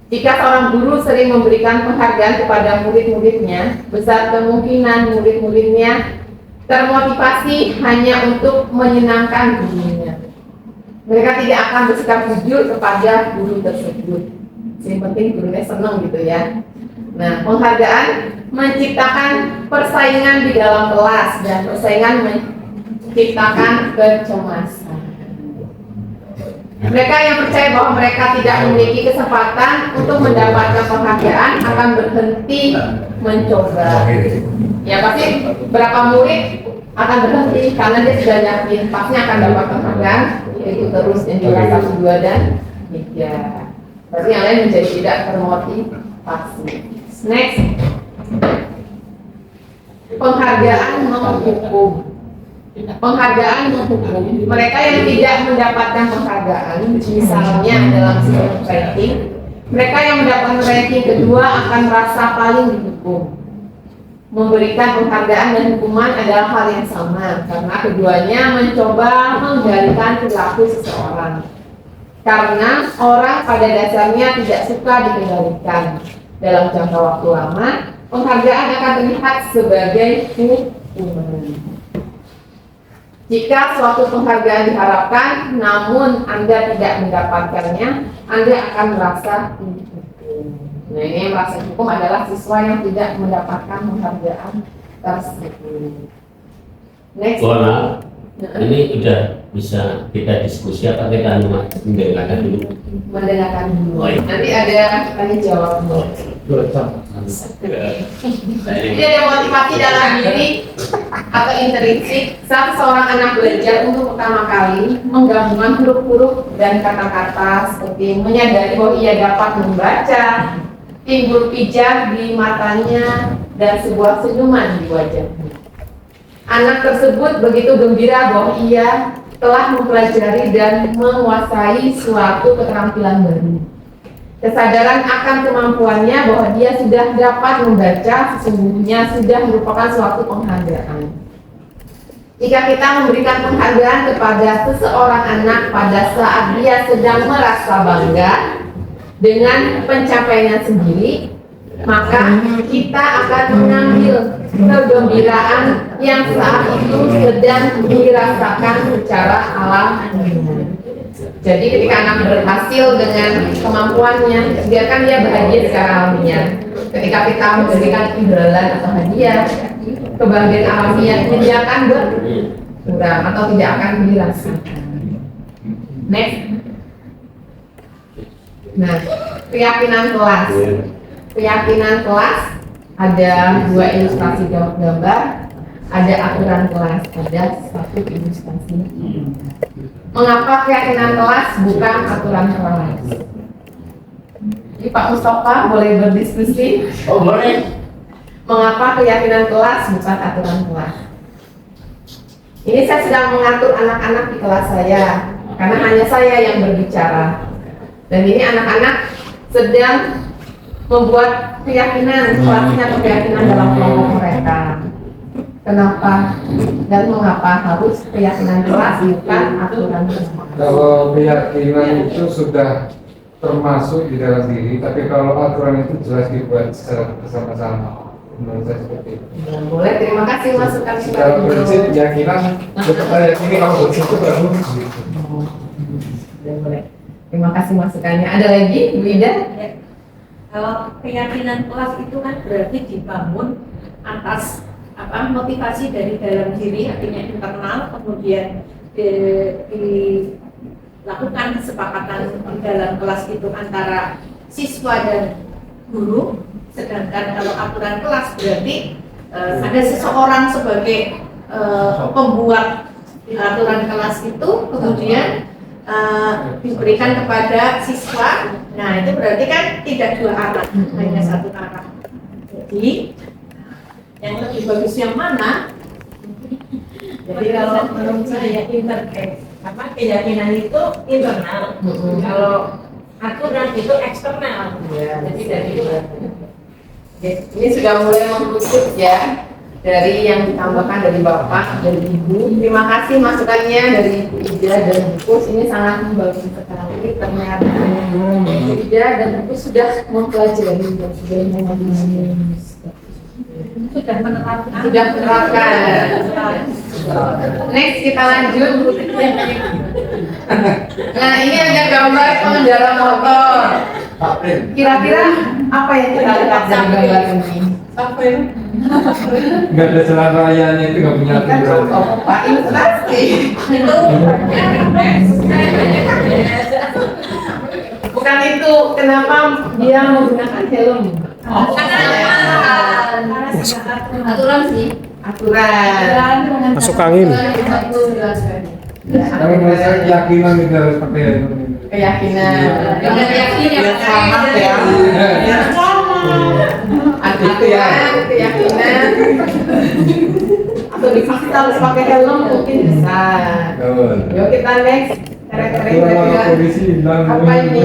Jika seorang guru sering memberikan penghargaan kepada murid-muridnya, besar kemungkinan murid-muridnya termotivasi hanya untuk menyenangkan gurunya. Mereka tidak akan bersikap jujur kepada guru tersebut. Yang penting gurunya senang gitu ya. Nah, penghargaan menciptakan persaingan di dalam kelas, dan persaingan menciptakan kecemasan. Mereka yang percaya bahwa mereka tidak memiliki kesempatan untuk mendapatkan penghargaan akan berhenti mencoba. Ya pasti berapa murid akan berhenti karena dia sudah yakin pasti akan dapat penghargaan, yaitu terus yang juara 1, 2, dan 3. Berarti yang lain menjadi tidak termotivasi. Next, penghargaan menghukum. Penghargaan menghukum. Mereka yang tidak mendapatkan penghargaan, misalnya dalam sistem ranking, mereka yang mendapatkan ranking kedua akan merasa paling dihukum. Memberikan penghargaan dan hukuman adalah hal yang sama, karena keduanya mencoba mengendalikan perilaku seseorang. Karena orang pada dasarnya tidak suka dikendalikan. Dalam jangka waktu lama, penghargaan akan terlihat sebagai hukuman. Jika suatu penghargaan diharapkan, namun Anda tidak mendapatkannya, Anda akan merasa dihukum. Nah, ini yang merasa hukum adalah siswa yang tidak mendapatkan penghargaan tersebut. Next. Ini udah bisa kita diskusi apa kita cuma mendengarkan dulu? Mendengarkan dulu. Oh, iya. Nanti ada tanya jawab. Jadi ada motivasi dalam diri atau intrinsik saat seorang anak belajar untuk pertama kali menggabungkan huruf-huruf dan kata-kata, seperti menyadari bahwa ia dapat membaca, timbul pijak di matanya, dan sebuah senyuman di wajahnya. Anak tersebut begitu gembira bahwa ia telah mempelajari dan menguasai suatu keterampilan baru. Kesadaran akan kemampuannya bahwa dia sudah dapat membaca sesungguhnya sudah merupakan suatu penghargaan. Jika kita memberikan penghargaan kepada seseorang anak pada saat dia sedang merasa bangga dengan pencapaiannya sendiri, maka kita akan mengambil kegembiraan yang saat itu sedang dirasakan secara alami. Jadi ketika anak berhasil dengan kemampuannya, biarkan dia bahagia secara alamiah. Ketika kita memberikan imbalan atau hadiah, kebahagiaan alamiahnya dia akan berkurang atau tidak akan dirasakan. Next. Nah, keyakinan kelas. Keyakinan kelas ada 2 ilustrasi gambar, ada aturan kelas, ada 1 ilustrasi. Mengapa keyakinan kelas bukan aturan kelas? Jadi Pak Mustafa boleh berdiskusi. Oh boleh. Mengapa keyakinan kelas bukan aturan kelas? Ini saya sedang mengatur anak-anak di kelas saya, karena hanya saya yang berbicara. Dan ini anak-anak sedang membuat keyakinan kelasnya atau keyakinan dalam kelompok mereka. Kenapa dan mengapa harus keyakinan kelas bukan aturan kelas? Kalau keyakinan itu sudah termasuk di dalam diri, tapi kalau aturan itu jelas dibuat secara bersama-sama. Menurut saya seperti itu. Ya, boleh, terima kasih masukan Secara prinsip keyakinan tetap yakini kalau begitu baru. Boleh. Terima kasih masukannya. Ada lagi, Bu Ida? Ya. Kalau keyakinan kelas itu kan berarti dibangun atas motivasi dari dalam diri, artinya internal, kemudian dilakukan kesepakatan di dalam kelas itu antara siswa dan guru. Sedangkan kalau aturan kelas berarti ada seseorang sebagai pembuat aturan kelas itu, kemudian diberikan kepada siswa Nah, itu berarti kan tidak dua arah, hanya satu arah. Jadi, yang lebih bagus yang mana? Jadi kalau menurut saya interface, apa keyakinan itu internal, kalau aturan itu eksternal. Ya, Jadi dari itu. ini sudah mulai mengkerucut ya dari yang ditambahkan dari Bapak, dari Ibu. Terima kasih masukannya dari Ibu Ida dan Ibu. Ini sangat membantu sekali. Ternyata Ibu Ida dan Ibu sudah mempelajari dan sudah memahami. Sudah menerapkan. Sudah menerapkan. Next kita lanjut. Nah ini ada gambar pengendara motor. Kira-kira apa yang kita lihat dari gambar ini? Apa ini? Nggak ada jalan rayanya itu nggak punya Kita aturan. coba Pak ilustrasi. Itu Bukan itu, kenapa dia menggunakan helm? aturan sih. Aturan. Masuk angin. Kalau menurut saya keyakinan itu harus pakai helm. Keyakinan. Dengan yakin ya, Biar selamat ya. Aturan, keyakinan. Atau dipaksa harus pakai helm mungkin bisa. Betul. Yuk kita next. Aturan polisi hilang. Apa ini?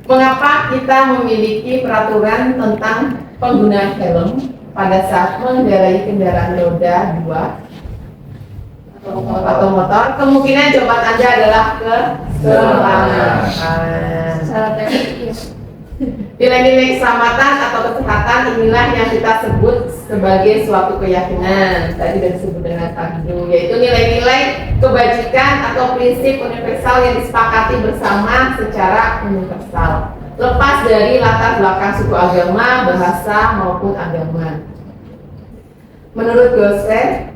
Mengapa kita memiliki peraturan tentang penggunaan helm pada saat mengendarai kendaraan roda 2 atau motor? Kemungkinan jawaban Anda adalah keselamatan. Secara teknis. Nilai-nilai keselamatan atau kesehatan inilah yang kita sebut sebagai suatu keyakinan. Tadi sudah disebut dengan tadi, yaitu nilai-nilai kebajikan atau prinsip universal yang disepakati bersama secara universal, lepas dari latar belakang suku agama, bahasa maupun agama. Menurut Gosser,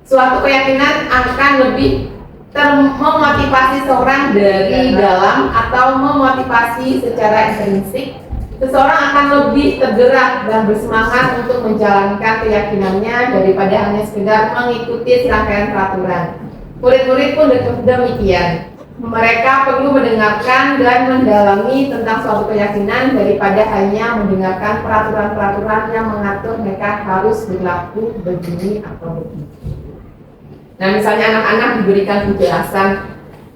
suatu keyakinan akan lebih memotivasi seorang dari dalam atau memotivasi secara intrinsik. Seseorang akan lebih tergerak dan bersemangat untuk menjalankan keyakinannya daripada hanya sekedar mengikuti serangkaian peraturan. Murid-murid pun demikian. Mereka perlu mendengarkan dan mendalami tentang suatu keyakinan daripada hanya mendengarkan peraturan-peraturan yang mengatur mereka harus berlaku begini atau begitu. Nah, misalnya anak-anak diberikan penjelasan,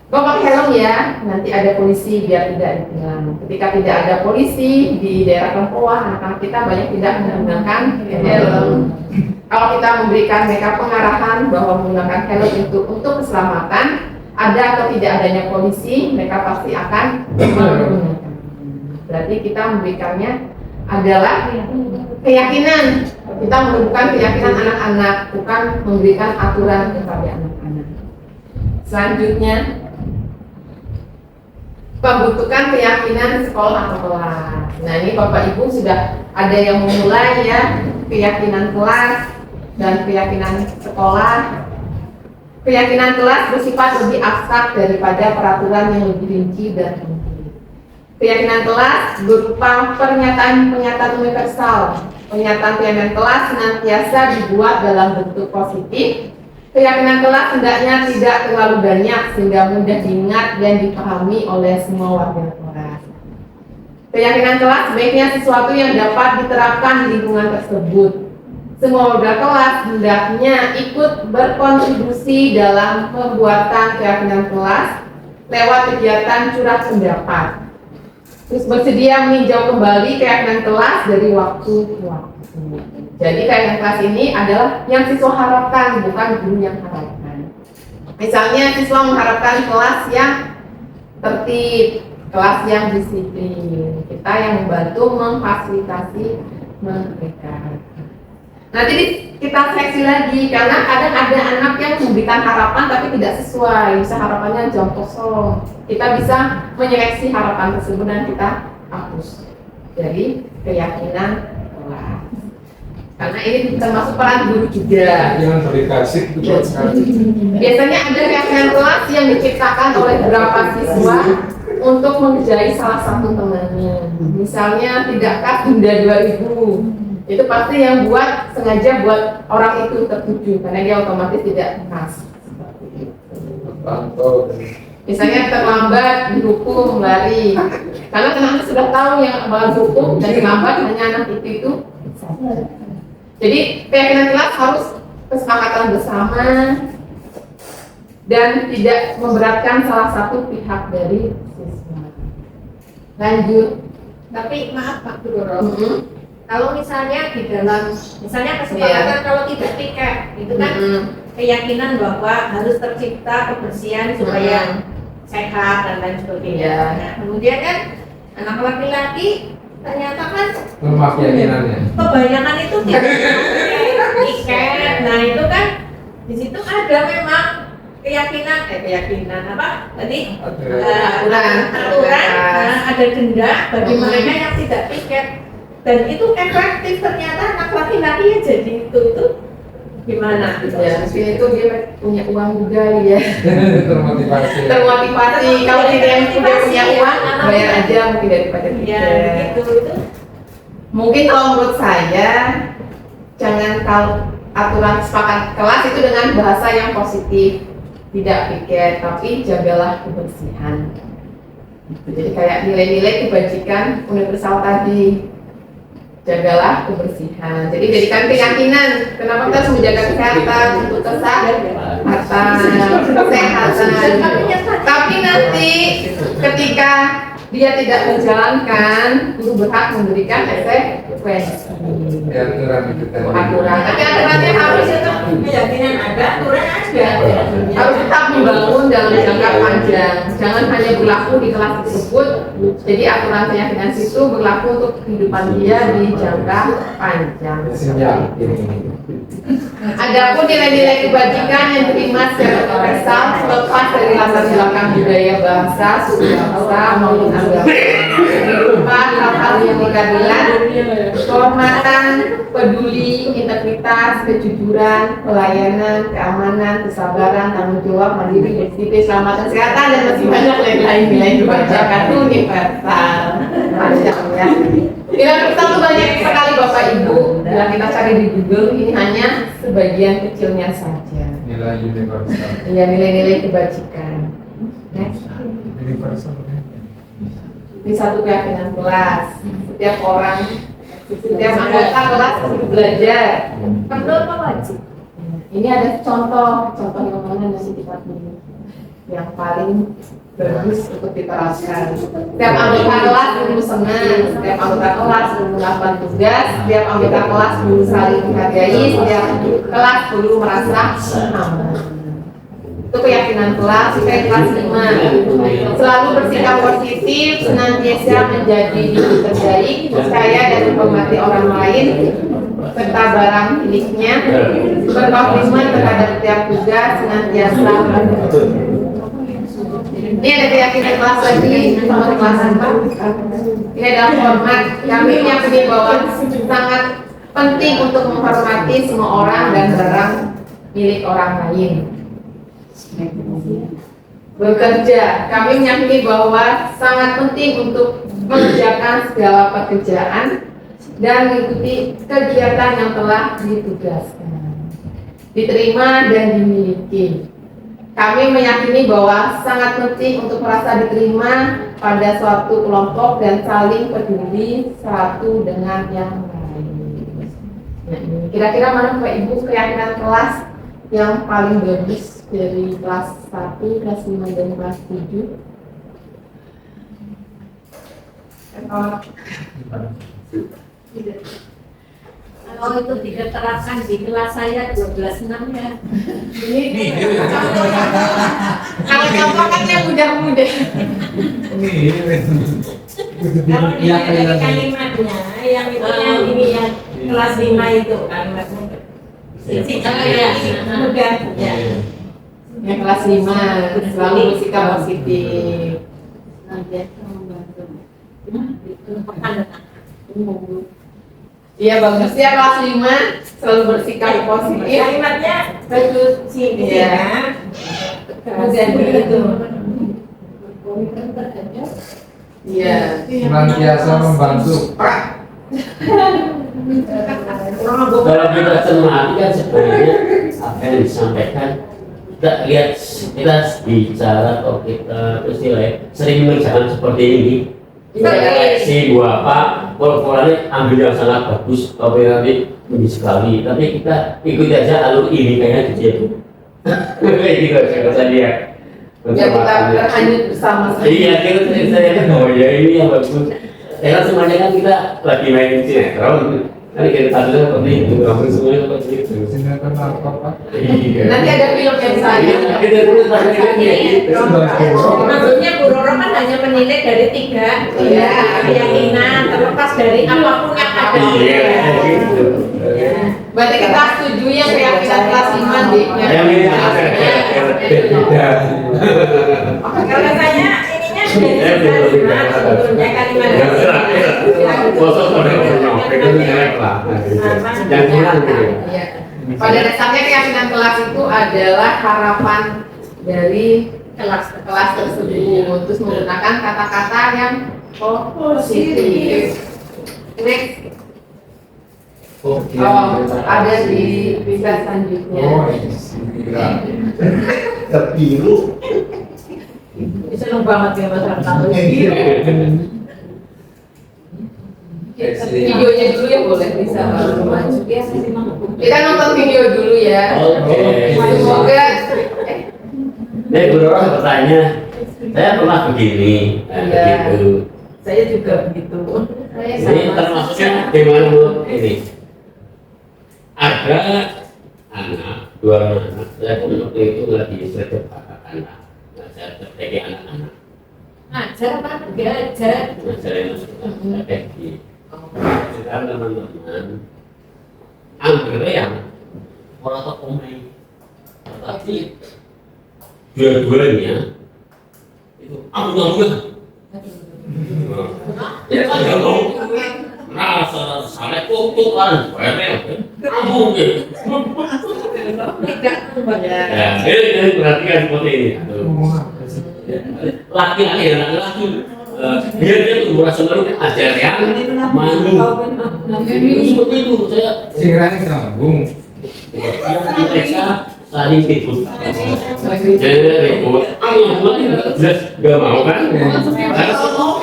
kau pakai helm ya, nanti ada polisi biar tidak ditilang. Ketika tidak ada polisi di daerah Lengkoa, anak-anak kita banyak tidak menggunakan helm. Kalau kita memberikan mereka pengarahan bahwa menggunakan helm itu untuk keselamatan, ada atau tidak adanya polisi, mereka pasti akan menggunakan. Berarti kita memberikannya adalah keyakinan. Kita menunjukkan keyakinan anak-anak, bukan memberikan aturan kepada anak-anak. Selanjutnya, pembentukan keyakinan sekolah atau kelas. Nah ini Bapak Ibu sudah ada yang memulai ya, keyakinan kelas dan keyakinan sekolah. Keyakinan kelas bersifat lebih abstrak daripada peraturan yang lebih rinci dan rinci. Keyakinan kelas berupa pernyataan-pernyataan universal. Pernyataan kelas senantiasa dibuat dalam bentuk positif. Keyakinan kelas hendaknya tidak terlalu banyak sehingga mudah diingat dan dipahami oleh semua warga kelas. Keyakinan kelas sebaiknya sesuatu yang dapat diterapkan di lingkungan tersebut. Semua warga kelas hendaknya ikut berkontribusi dalam pembuatan keyakinan kelas lewat kegiatan curhat pendapat. Terus bersedia meninjau kembali keyakinan kelas dari waktu ke waktu. Jadi keyakinan kelas ini adalah yang siswa harapkan, bukan guru yang harapkan. Misalnya siswa mengharapkan kelas yang tertib, kelas yang disiplin. Kita yang membantu memfasilitasi mereka. Nanti kita seleksi lagi karena kadang ada anak yang memberikan harapan tapi tidak sesuai, bisa harapannya jam kosong. Kita bisa menyeleksi harapan tersebut dan kita hapus dari keyakinan kelas. Karena ini termasuk peran guru juga. Jangan berdikasih itu buat sekali. Biasanya ada keyakinan kelas yang diciptakan oleh beberapa siswa untuk mengerjai salah satu temannya. Misalnya tidakkah Bunda 2000? Itu pasti yang buat sengaja buat orang itu tertuju karena dia otomatis tidak khas. Pantau. Misalnya terlambat dihukum lari. Karena anak sudah tahu yang bahas hukum dan terlambat hanya anak itu saja. Jadi keyakinan kelas harus kesepakatan bersama dan tidak memberatkan salah satu pihak dari siswa. Lanjut. Tapi maaf Pak Guru, kalau misalnya di dalam kesepakatan kalau tidak tiket itu kan keyakinan bahwa harus tercipta kebersihan supaya sehat dan lain sebagainya. Nah, kemudian kan anak laki-laki ternyata kan lemah keyakinannya. kebanyakan itu tidak pakai tiket. Nah itu kan di situ ada memang keyakinan apa tadi aturan ada denda bagi mereka yang tidak tiket, dan itu efektif ternyata anak laki-laki ya jadi itu gimana Ya, mungkin itu dia punya uang juga ya. Termotivasi. Termotivasi. Kalau tidak yang sudah punya uang, bayar aja mungkin daripada ya tiket. gitu itu. Mungkin kalau menurut saya, jangan kalau aturan sepakat kelas itu dengan bahasa yang positif, tidak piket, tapi jagalah kebersihan. Jadi kayak nilai-nilai kebajikan universal tadi, jagalah kebersihan. Jadi jadikan keyakinan. Kenapa kita harus menjaga kesehatan untuk kesehatan. Tapi nanti ketika dia tidak menjalankan, guru berhak memberikan konsekuensi. Ya, aturan itu tadi. Aturan. Tapi aturannya harus itu Keyakinan ada, aturan ada. harus tetap membangun dalam jangka panjang. Jangan hanya berlaku di kelas tersebut. Jadi aturan keyakinan itu berlaku untuk kehidupan dia di jangka panjang. Sinyal ini. Adapun nilai-nilai kebajikan yang diterima secara universal selepas dari latar belakang budaya bahasa, suku bangsa maupun agama berupa hal-hal yang dikadilan, kehormatan, peduli, integritas, kejujuran, pelayanan, keamanan, kesabaran, tanggung jawab, mandiri, disiplin, keselamatan, kesehatan, dan masih banyak lain-lain nilai kebajikan universal. Panjang ya. Nilai universal itu banyak sekali Bapak Ibu. Bila kita cari di Google, ini hanya sebagian kecilnya saja. Nilai universal. Iya, nilai-nilai kebajikan. Next. Universal. Di satu keyakinan kelas, setiap orang, setiap anggota kelas harus belajar. Perlu apa wajib? Ini ada contoh yang mana nanti kita pilih yang paling bagus untuk diterapkan. Setiap anggota kelas perlu senang, setiap anggota kelas perlu melakukan tugas, setiap anggota kelas perlu saling menghargai, setiap kelas perlu merasa aman. Itu keyakinan kelas, kita kelas 5. Selalu bersikap positif, senantiasa menjadi diri terbaik, percaya dan menghormati orang lain, serta barang miliknya, berkomitmen terhadap setiap tugas, senantiasa ini ada keyakinan kelas lagi sama kelas 4. Ini adalah hormat. Kami meyakini bahwa sangat penting untuk menghormati semua orang dan barang milik orang lain. Bekerja, kami meyakini bahwa sangat penting untuk mengerjakan segala pekerjaan dan mengikuti kegiatan yang telah ditugaskan, diterima dan dimiliki. Kami meyakini bahwa sangat penting untuk merasa diterima pada suatu kelompok dan saling peduli satu dengan yang lain. Nah, ini kira-kira mana Bapak Ibu keyakinan kelas yang paling bagus dari kelas 1, kelas 5, dan kelas 7? Kalau itu tidak terapkan di kelas saya 12.6 ya. Ini kalau contoh kan yang mudah-mudah. Kalau dilihat dari kalimatnya yang itu yang ini yang kelas 5 itu kalimatnya. Ya, mudah ya. Yang kelas 5 selalu bersikap positif. Iya bagus ya, kelas 5 selalu bersikap positif. Kalimatnya bagus sih Iya. mudah begitu. Iya. Senantiasa membantu. Kalau kita cermati kan sebenarnya apa yang disampaikan kita lihat, kita bicara atau kita istilahnya sering mengerjakan seperti ini. Seleksi buah apa, pola-polanya ambil yang sangat bagus, tapi nanti tinggi sekali. Tapi kita ikut aja alur ini kayaknya kecil. Gitu saya lihat. Ya kita berhanyut bersama. Iya, kita saya kan oh ya ini yang bagus. Karena semuanya kan kita lagi main sinetron. Kan kita tahu seperti itu, hampir semuanya seperti itu. Sinetron apa Pak? Iya. Nanti ada film yang saya. Iya, kita terus tanya gitu. Maksudnya Bu Roro kan hanya menilai dari 3 keyakinan terlepas dari apapun yang ada. Iya, gitu. Berarti kita setuju yang keyakinan kelas iman deh. Yang ini beda. Kalau saya ininya dari kalimat sebetulnya kalimat Bosok pada orang itu jelek lah. Yang kurang gitu. Iya. Pada dasarnya keyakinan kelas itu adalah harapan dari kelas tersebut, terus menggunakan kata-kata yang positif. Next. Oke. Ada di slide selanjutnya. Oh, ini sih. Kebiru. Seneng banget ya Mas Arnaldo. Videonya dulu ya boleh bisa maju. Dia sih Kita nonton video dulu ya. Oke. Semoga Bu Roro bertanya, saya pernah begini, Iya. begitu. saya juga begitu. Ini termasuknya gimana Bu? Ini ada anak, 2 anak, saya waktu itu lagi serta anak, saya sebagai anak-anak, Ngajar apa? Belajar. ngajarin anak di sekarang teman-teman, hampir yang orang tua pemain, tapi dua-duanya itu ambil. Ya kan nggak mau rasa salah kutuk kan, kamu gitu. Ya, ini perhatikan seperti ini. Laki-laki ya laki-laki, biar dia tuh merasa baru ajar yang mani. Seperti itu saya. Singkiranya nyambung. Yang mereka saling ikut. Jadi ribut. Jelas nggak mau kan?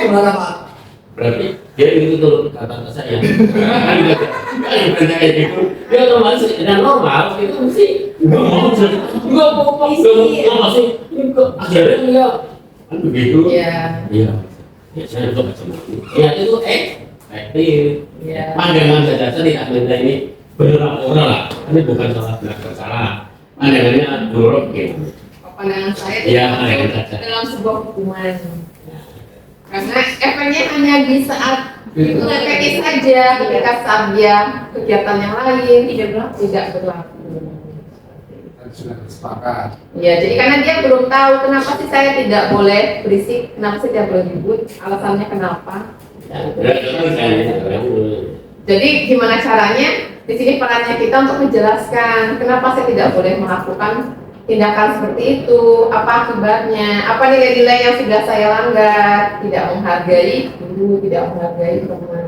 Gimana Pak? Berarti dia itu tuh kata saya. Kayak gitu. Dia kalau masih yang normal itu mesti nggak mau masih akhirnya dia kan begitu. Iya. Iya. Biasanya itu macam itu. Ya itu efektif. Iya. Pandangan saja tidak benda ini benar orang lah. Ini bukan salah. Pandangannya buruk gitu. Pandangan saya Iya, pandangan saja. dalam sebuah hukuman. Karena efeknya hanya di saat itu efeknya saja ketika saat dia kegiatan yang lain tidak berlaku. Sudah sepakat. Ya, jadi karena dia belum tahu kenapa sih saya tidak boleh berisik, kenapa saya tidak boleh ribut, alasannya kenapa. Jadi gimana caranya? Di sini perannya kita untuk menjelaskan kenapa saya tidak boleh melakukan tindakan seperti itu, apa akibatnya, apa nilai-nilai yang sudah saya langgar, tidak menghargai guru, tidak menghargai teman.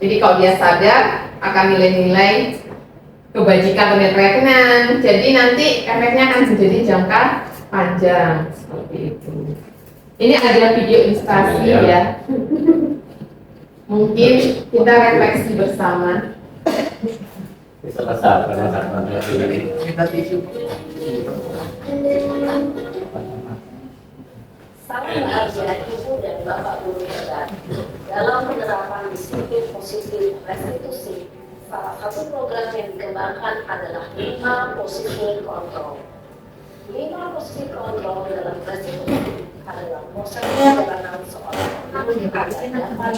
Jadi kalau dia sadar akan nilai-nilai kebajikan dan keyakinan, jadi nanti efeknya akan menjadi jangka panjang seperti itu. Ini ada video ilustrasi ya. Mungkin kita refleksi bersama. Salam bahagia Ibu dan Bapak Guru Besar dalam penerapan disiplin positif restitusi. Salah satu program yang dikembangkan adalah 5 posisi kontrol. 5 posisi kontrol dalam restitusi adalah proses perjalanan seorang anak agar dapat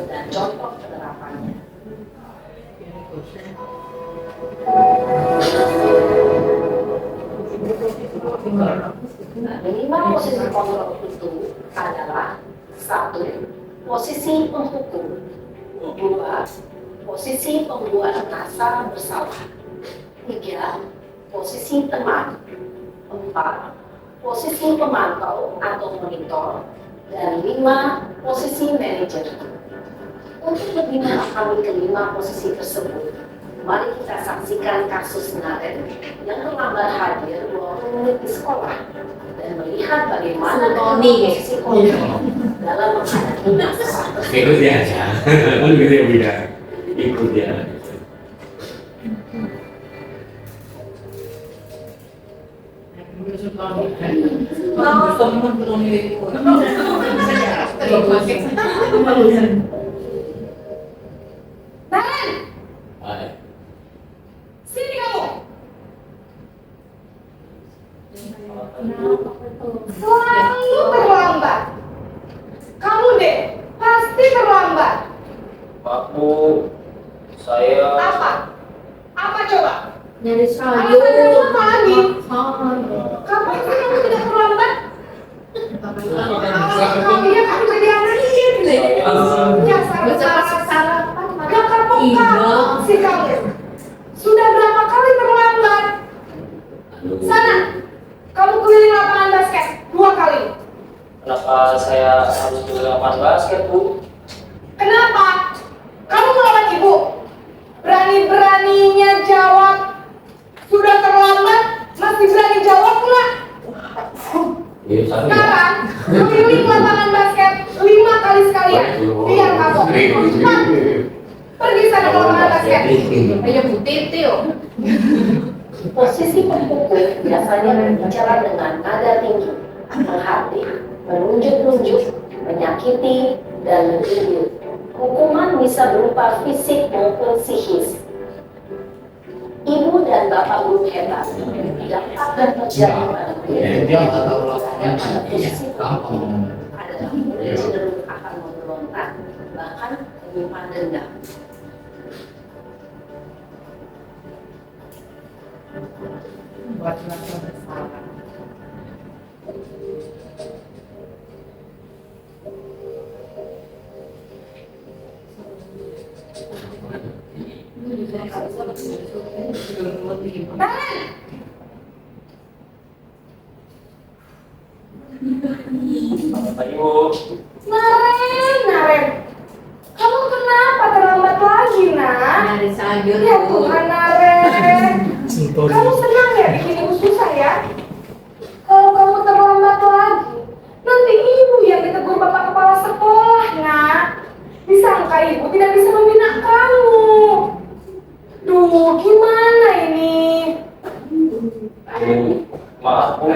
dan contoh penerapannya. Lima posisi kontrol itu adalah 1. Posisi penghukum, 2. Posisi pembuat merasa bersalah, 3. Posisi teman, 4. Posisi pemantau atau monitor, dan 5 posisi manajer. Untuk lebih memahami kelima posisi tersebut, mari kita saksikan kasus Naren yang terlambat hadir 20 menit di sekolah dan melihat bagaimana posisi kontrol dalam menghadapi masalah tersebut. Ikuti aja, ikuti ya Bida, ikuti ya. Naren, Ayo. sini kamu. Selalu terlambat. Kamu deh, pasti terlambat. Pak Bu, saya Apa? Apa coba? Nyari Alasannya apa lagi? Kamu itu kamu tidak terlambat? Kamu ya kamu jadi anak ini. Ya sarapan. Gak kapok kamu sih kamu. Sudah berapa kali terlambat? Sana, kamu keliling lapangan basket 2 kali. kenapa saya harus di lapangan basket, Bu? Kenapa? Kamu melawan ibu. Berani-beraninya jawab. Sudah terlambat, masih berani jawab nggak? Iya, satu ya. Sekarang, keliling lapangan basket 5 kali sekalian. Biar kamu. Cepat. Pergi sana ke lapangan basket. Ayo Bu Titio. Posisi pemukul biasanya berbicara dengan nada tinggi, menghadik, menunjuk-nunjuk, menyakiti, dan menggigit. Hukuman bisa berupa fisik maupun psikis. Ibu dan bapak guru hebat tidak akan terjadi pada Dia nggak tahu lapangan pada posisi gampang. adalah murid cenderung akan memberontak, bahkan menyimpan dendam. Buat rasa bersalah. Selamat pagi, Bu. Naren, kamu kenapa terlambat lagi, nak? Nyari sayur. Ya Tuhan, Naren. Kamu senang ya bikin ibu susah ya? Kalau kamu terlambat lagi, nanti ibu yang ditegur bapak kepala sekolah, nak. Disangka ibu tidak bisa membina kamu. Duh, gimana ini? Bu, maaf, Bu.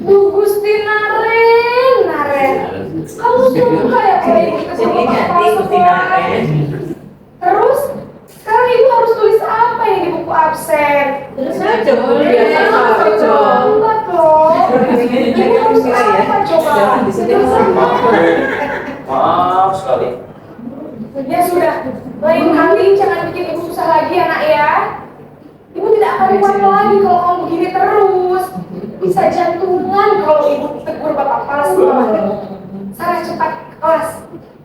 Duh, Gusti Naren. Kamu suka ya kalau ibu ditegur bapak kepala sekolah? Terus, sekarang ibu harus tulis apa ini di buku absen? Terus aja Bu, Iya, biasa coba saja. loh. Ini harus apa coba? Maaf sekali. Ya sudah, lain kali jangan bikin ibu susah lagi ya nak ya. Ibu tidak akan kuat lagi kalau kamu begini terus. Bisa jantungan kalau ibu tegur bapak kepala sekolah. Sarah cepat ke kelas.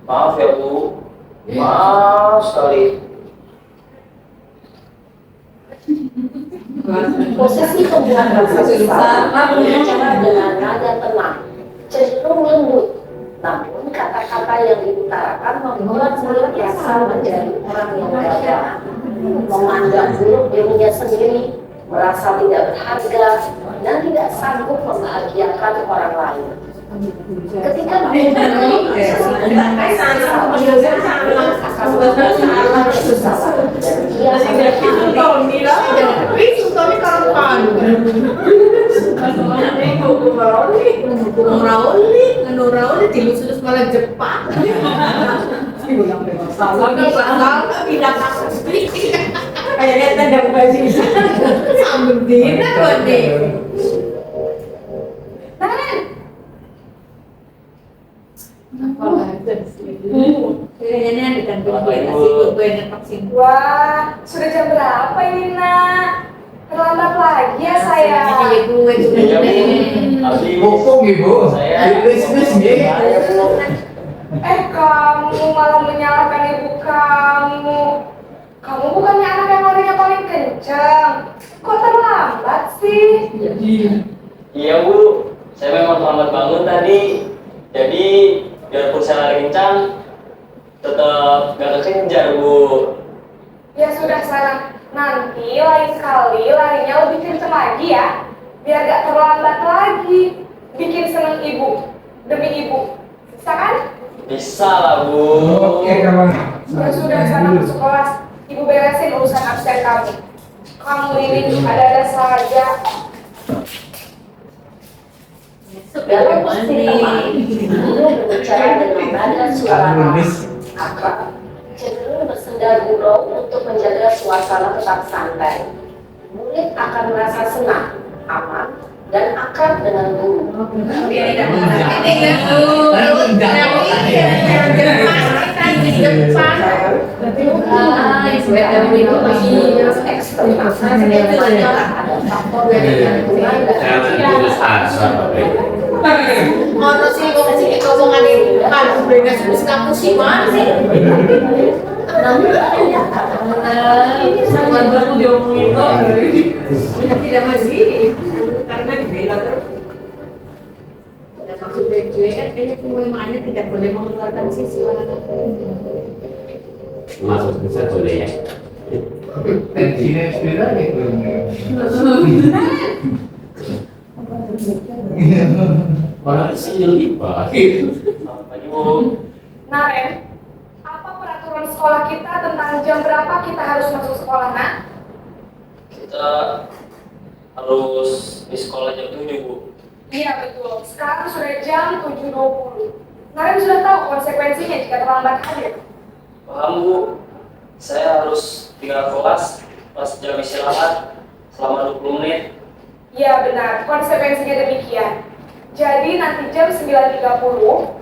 Maaf ya, Bu. Maaf sekali. Posisi pembuat bahasa besar berbicara dengan nada tenang, cenderung lembut. Namun kata-kata yang diutarakan membuat murid biasa menjadi orang yang gagal, memandang buruk dirinya sendiri, merasa tidak berharga, dan tidak sanggup membahagiakan orang lain. Ketika menghadapi Rauli dilusus sekolah Jepang. Kayaknya tanda baju sambung dina kok nih. Kayaknya ada kan gue vaksin. Wah, sudah jam berapa ini nak? Terlambat lagi ya saya. Ini gue juga Iya, Bu. nih. Abdi, Bu. Bokong ibu. Saya. Please nih. Saya, Bu. Kamu malah menyalahkan ibu kamu. Kamu bukannya anak yang larinya paling kencang. Kok terlambat sih? Iya, Bu. Saya memang terlambat bangun tadi. Jadi biarpun saya lari kencang, tetap gak kekejar Bu. Ya sudah sana, nanti lain kali larinya lebih kenceng lagi ya, biar gak terlambat lagi. Bikin seneng ibu, demi ibu, bisa kan? Bisa lah Bu. Oke kawan. Ya sudah sana masuk kelas, ibu beresin urusan absen kamu. Kamu ini ada-ada saja. Dalam istimewa, guru berbicara dengan nada suara akrab, cenderung bersenda gurau untuk menjaga suasana tetap santai. Murid akan merasa senang, aman, dan akrab dengan guru. Mana sih kok sih kita omongan ini? Kan mereka sebut kamu sih mana sih? Sangat baru diomongin kok. Tidak masih karena dibela terus. Maksud gue kan kayaknya pengumumannya tidak boleh mengeluarkan siswa. Masuk bisa boleh ya. Tensinya beda gitu. Orang sih lebih baik. Pagi Bu. Naren, apa peraturan sekolah kita tentang jam berapa kita harus masuk sekolah, Nak? Kita harus di sekolah jam 7 Bu. Iya betul, sekarang sudah jam 7.20. Naren sudah tahu konsekuensinya jika terlambat hadir. Paham Bu. Saya harus tinggal kelas pas jam istirahat selama 20 menit. Iya benar, konsekuensinya demikian. Jadi nanti jam 9.30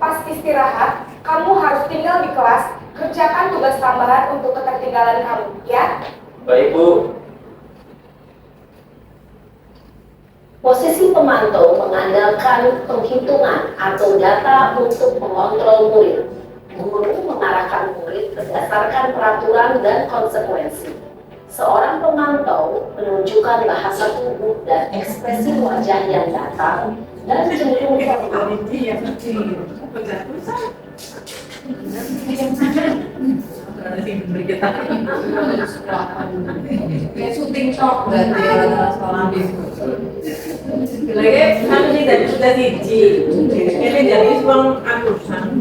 pas istirahat, kamu harus tinggal di kelas, kerjakan tugas tambahan untuk ketertinggalan kamu, ya? Baik Bu. Posisi pemantau mengandalkan penghitungan atau data untuk mengontrol murid. Guru mengarahkan murid berdasarkan peraturan dan konsekuensi. Seorang pemantau menunjukkan bahasa tubuh dan ekspresi wajah yang datar dan cenderung formal. Kayak syuting talk berarti ya dalam sekolah itu. Lagi kami tidak sudah siji. Ini jadi uang akusan.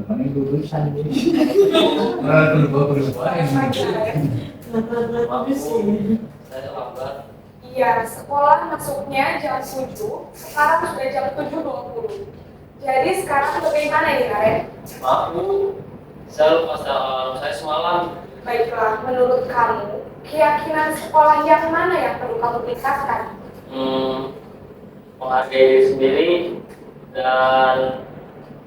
Mana itu lulusan ini? Berubah. Saya lambat. Iya, sekolah masuknya jam 7, sekarang sudah jam 7.20. Jadi sekarang bagaimana ini, Naren? Maaf Bu. Saya lupa alarm saya semalam. Baiklah, menurut kamu, keyakinan sekolah yang mana yang perlu kamu tingkatkan? Menghargai diri sendiri dan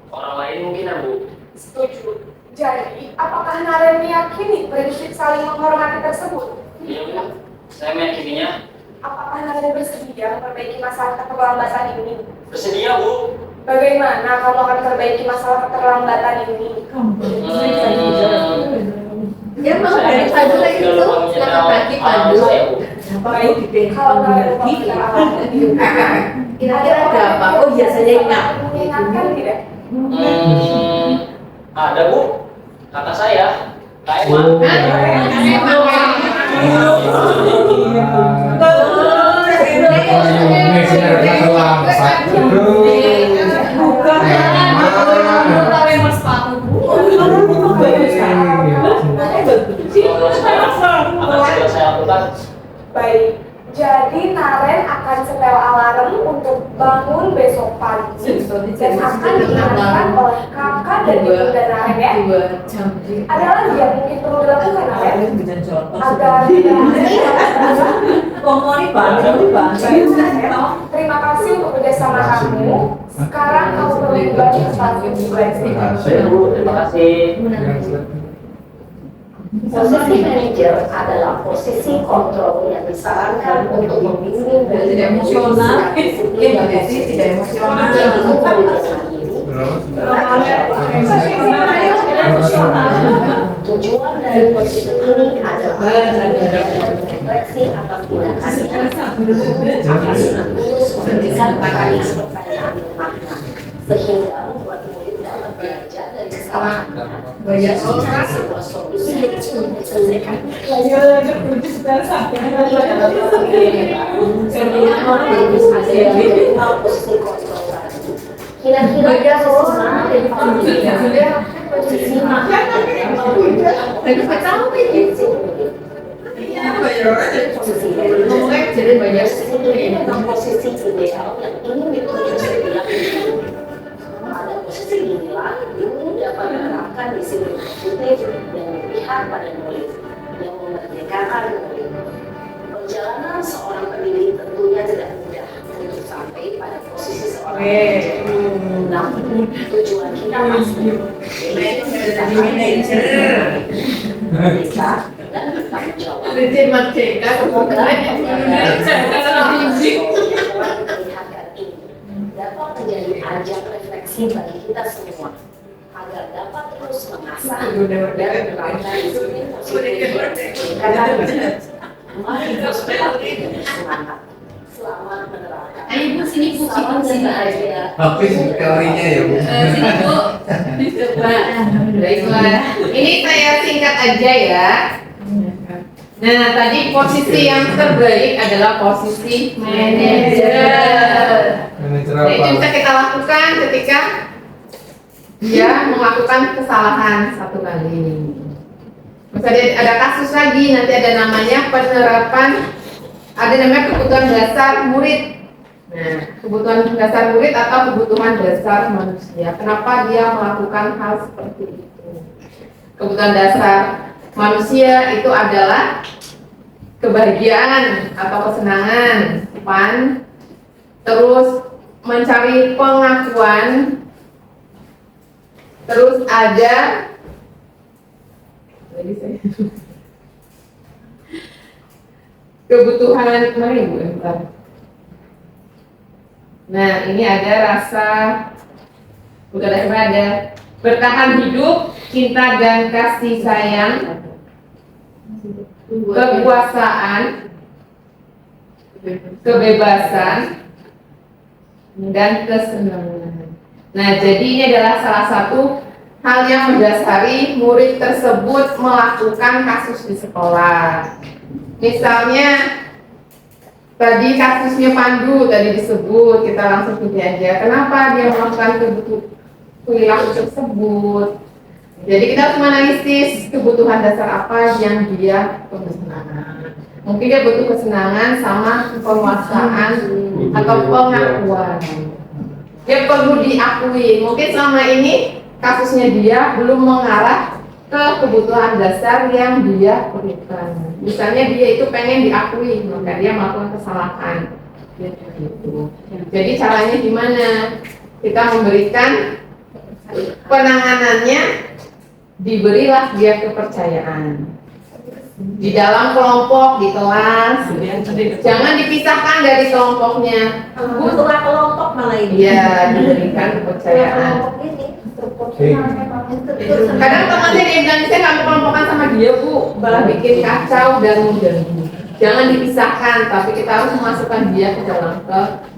orang lain mungkin ya Bu. Setuju. Jadi, apakah Naren meyakini prinsip saling menghormati tersebut? Iya Bu. Saya meyakininya. Apakah Naren bersedia memperbaiki masalah keterlambatan ini? Bersedia Bu. Bagaimana kamu akan memperbaiki masalah keterlambatan ini? Ya mau dari Padu lagi itu, selamat pagi Padu. Baik, kalau Naren mau Kira-kira ada apa? Oh iya saya ingat. mengingatkan tidak? Ada Bu. Kakak saya. Kak Emma. Baik, jadi Naren akan setel alarm untuk bangun besok pagi dan akan diingatkan oleh kakak dan ibu dan Naren ya. Ada lagi yang mungkin perlu dilakukan Naren? Agar terima kasih untuk kerjasama kamu. Sekarang kamu perlu membaca stasiun Terima kasih. Posisi manajer adalah posisi kontrol yang disarankan untuk membimbing dan Tidak emosional, tidak emosional. Tujuan dari posisi ini adalah refleksi atas tindakannya. Akan terus memberikan pertanyaan bermakna sehingga membuat murid dapat belajar dari kesalahannya. Banyak Mencari sebuah solusi untuk menyelesaikan posisi kontrol tadi. Kira-kira dia sesuai posisi posisi ideal yang ingin dituju setiap individu. Pada posisi inilah guru dapat menerapkan disiplin positif dan berpihak pada murid yang memerdekakan murid. Perjalanan seorang pendidik tentunya tidak mudah untuk sampai pada posisi seorang pendidik. Namun tujuan kita pasti merdeka dan bertanggung jawab. Semoga memperlihatkan ini dapat menjadi ajang refleksi bagi kita semua agar dapat terus mengasah dan menerapkan disiplin positif. Mari terus berlatih dan bersemangat. Selamat menerapkan. Ayo Bu, sini Bu, Salam dan bahagia. Habis teorinya ya Bu. Sini Bu. Baiklah. Ini saya singkat aja ya. Nah, tadi posisi yang terbaik adalah posisi manajer. Manajer Nah, itu apa? bisa kita lakukan ketika dia melakukan kesalahan satu kali. Misalnya ada kasus lagi, nanti ada namanya penerapan, ada namanya kebutuhan dasar murid. Nah, kebutuhan dasar murid atau kebutuhan dasar manusia. Kenapa dia melakukan hal seperti itu? Kebutuhan dasar manusia itu adalah kebahagiaan atau kesenangan, fun, terus mencari pengakuan, terus ada kebutuhan mari Bu, bentar. Nah, ini ada rasa bukan ada bertahan hidup, cinta dan kasih sayang, kekuasaan, kebebasan, dan kesenangan. Nah, jadi ini adalah salah satu hal yang mendasari murid tersebut melakukan kasus di sekolah. Misalnya tadi kasusnya Pandu tadi disebut, kita langsung pilih aja. Kenapa dia melakukan perilaku tersebut? Jadi kita harus menganalisis kebutuhan dasar apa yang dia kesenangan. Mungkin dia butuh kesenangan sama penguasaan atau pengakuan. Dia perlu diakui. Mungkin selama ini kasusnya dia belum mengarah ke kebutuhan dasar yang dia perlukan. Misalnya dia itu pengen diakui, maka dia melakukan kesalahan. Gitu. Jadi caranya gimana? Kita memberikan penanganannya, diberilah dia kepercayaan. Di dalam kelompok, di kelas, jangan dipisahkan dari kelompoknya. Butuhlah kelompok malah ini. Iya, diberikan kepercayaan. Kadang temannya dia bilang, saya nggak mau kelompokan sama dia Bu, malah bikin kacau dan mengganggu. Jangan dipisahkan, tapi kita harus memasukkan dia ke dalam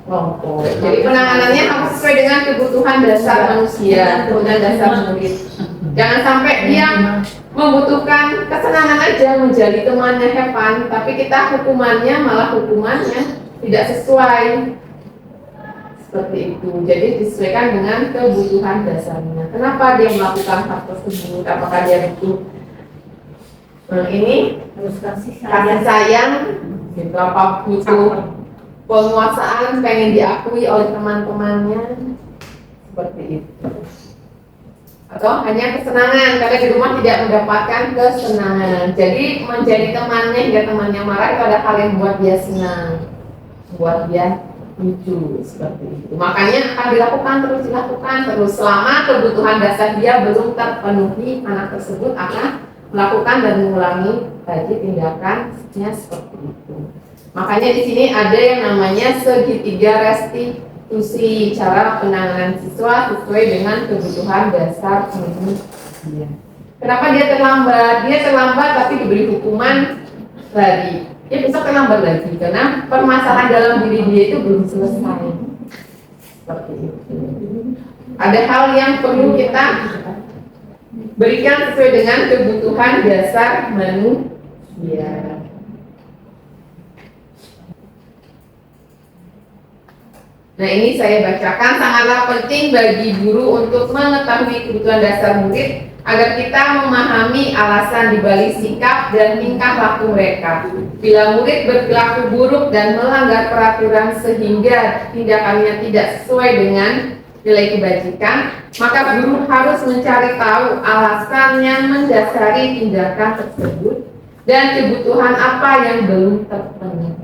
kelompok. Jadi penanganannya harus sesuai dengan kebutuhan dasar manusia, kebutuhan dasar murid. Jangan sampai dia membutuhkan kesenangan aja menjadi temannya Heaven, tapi kita hukumannya malah hukumannya tidak sesuai. Seperti itu. Jadi disesuaikan dengan kebutuhan dasarnya. Kenapa dia melakukan hal tersebut? Apakah dia butuh ini Harus kasih sayang, gitu, apa butuh penguasaan, pengen diakui oleh teman-temannya, seperti itu. Atau hanya kesenangan, karena di rumah tidak mendapatkan kesenangan. Jadi menjadi temannya hingga temannya marah itu ada hal yang buat dia senang, buat dia lucu, seperti itu. Makanya akan dilakukan terus selama kebutuhan dasar dia belum terpenuhi, anak tersebut akan melakukan dan mengulangi tadi tindakannya seperti itu. Makanya di sini ada yang namanya segitiga restitusi, cara penanganan siswa sesuai dengan kebutuhan dasar manusia. Kenapa dia terlambat? Dia terlambat tapi diberi hukuman tadi ya besok lambat lagi karena permasalahan dalam diri dia itu belum selesai. Seperti itu. Ada hal yang perlu kita berikan sesuai dengan kebutuhan dasar manusia. Nah, ini saya bacakan, sangatlah penting bagi guru untuk mengetahui kebutuhan dasar murid agar kita memahami alasan dibalik sikap dan tingkah laku mereka. Bila murid berperilaku buruk dan melanggar peraturan sehingga tindakannya tidak sesuai dengan nilai kebajikan, maka guru harus mencari tahu alasan yang mendasari tindakan tersebut dan kebutuhan apa yang belum terpenuhi.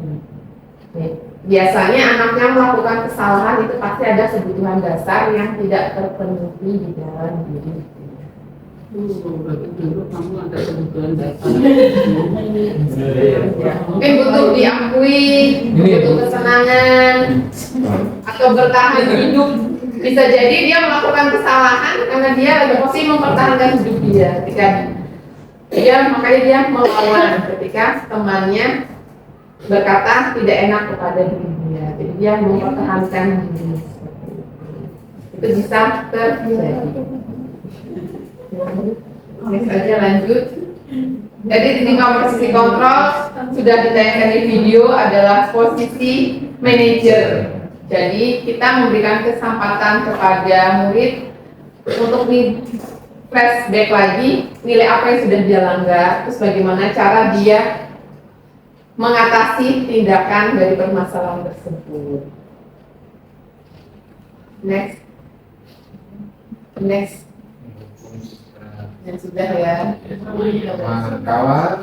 Biasanya anaknya melakukan kesalahan itu pasti ada kebutuhan dasar yang tidak terpenuhi di dalam diri. Dulu kamu ada kebutuhan dasar. Mungkin butuh diakui, butuh kesenangan, atau bertahan hidup. Bisa jadi dia melakukan kesalahan karena dia emosi mempertahankan hidup dia. Makanya dia melawan ketika temannya berkata tidak enak kepada dirinya, jadi dia mempertahankan diri. Itu bisa terjadi. Next aja lanjut. Jadi di posisi kontrol sudah ditayangkan di video adalah posisi manajer. Jadi kita memberikan kesempatan kepada murid untuk flashback lagi nilai apa yang sudah dia langgar, terus bagaimana cara dia mengatasi tindakan dari permasalahan tersebut. Next. Yang sudah ya. Kawan.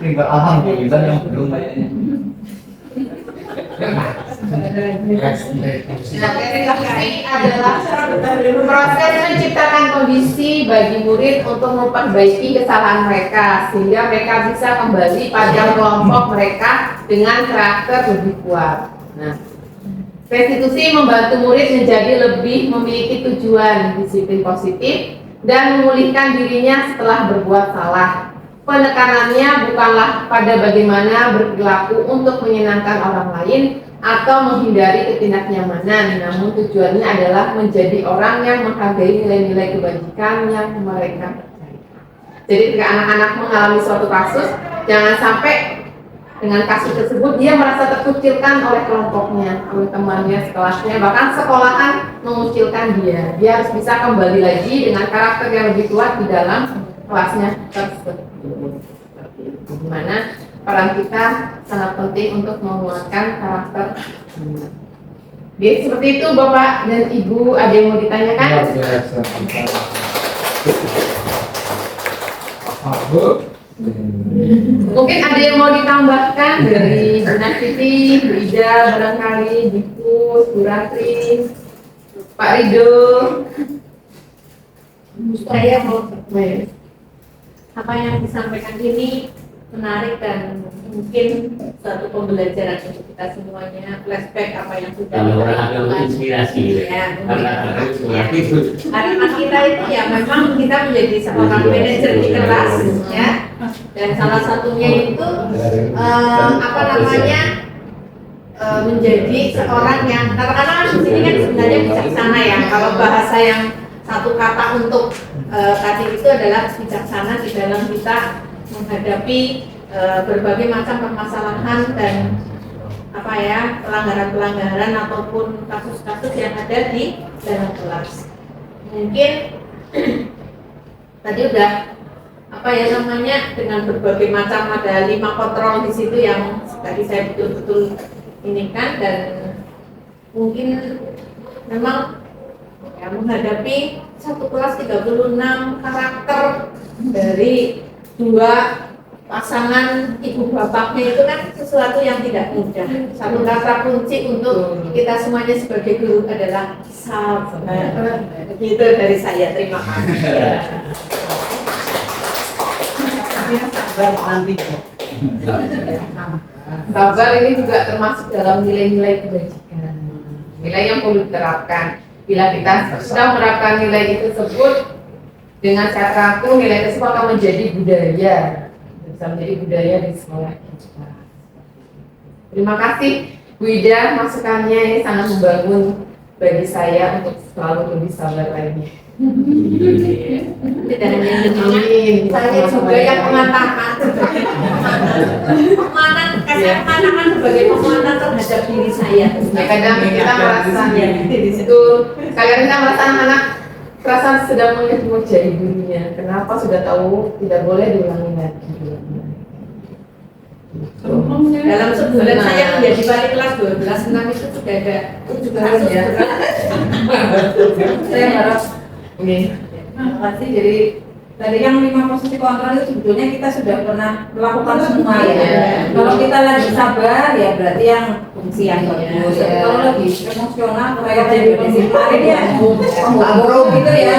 Tinggal alhamdulillah yang belum kayaknya. Ini adalah proses menciptakan kondisi bagi murid untuk memperbaiki kesalahan mereka sehingga mereka bisa kembali pada kelompok mereka dengan karakter lebih kuat. Nah, restitusi membantu murid menjadi lebih memiliki tujuan disiplin positif dan memulihkan dirinya setelah berbuat salah. Penekanannya bukanlah pada bagaimana berperilaku untuk menyenangkan orang lain atau menghindari ketidaknyamanan, namun tujuannya adalah menjadi orang yang menghargai nilai-nilai kebajikan yang mereka percaya. Jadi ketika anak-anak mengalami suatu kasus, jangan sampai dengan kasus tersebut dia merasa terkucilkan oleh kelompoknya, oleh temannya, sekelasnya, bahkan sekolahan mengucilkan dia. Dia harus bisa kembali lagi dengan karakter yang lebih kuat di dalam kelasnya tersebut. Dimana peran kita sangat penting untuk menguatkan karakter. Jadi seperti itu Bapak dan Ibu, ada yang mau ditanyakan? Mungkin ada yang mau ditambahkan dari Bu Nastiti, Bu Ida, barangkali, Dikus, Bu Ratri, Pak Rido. Saya mau apa yang disampaikan ini menarik dan mungkin suatu pembelajaran untuk kita semuanya. Flashback apa yang sudah Kalau kita orang akan lakukan. menginspirasi, Ya, itu. harapan kita itu ya memang kita menjadi seorang manajer di kelas ya, dan salah satunya itu menjadi seorang yang katakanlah di sini kan sebenarnya bijaksana ya. Kalau bahasa yang satu kata untuk tadi itu adalah bijaksana di dalam kita menghadapi berbagai macam permasalahan dan pelanggaran-pelanggaran ataupun kasus-kasus yang ada di dalam kelas. Mungkin tadi udah dengan berbagai macam, ada 5 kontrol di situ yang tadi saya betul-betul ini kan, dan mungkin memang ya, menghadapi satu kelas 36 karakter dari 2 pasangan ibu bapaknya itu kan sesuatu yang tidak mudah. Satu kata kunci untuk kita semuanya sebagai guru adalah sabar. Begitu dari saya, terima kasih. Sabar ini juga termasuk dalam nilai-nilai kebajikan, nilai yang perlu diterapkan. Bila kita sudah menerapkan nilai tersebut dengan cara teratur, nilai tersebut akan menjadi budaya. bisa menjadi budaya di sekolah kita. Terima kasih Bu Ida, masukannya ini sangat membangun bagi saya untuk selalu lebih sabar lagi. Tidak hanya demikian, Amin. saya juga yang mengatakan pemahaman kasih pemahaman sebagai pemahaman terhadap diri saya. Ya, kadang kita merasa Ya, itu, kadang kita merasa anak-anak perasaan sedang menjadi dunia. Kenapa sudah tahu tidak boleh diulangi lagi? dalam sebulan saya menjadi wali kelas 12 itu sudah ada 7 kasus Ya. Saya harap Oke. terima kasih. Jadi dari yang 5 posisi kontrol itu sebetulnya kita sudah pernah melakukan semua ya. Iya. Kalau kita lagi sabar ya berarti yang fungsi yang bagus. Iya. Kalau lagi emosional kayak tadi posisi kemarin ya menggurau gitu ya. Iya.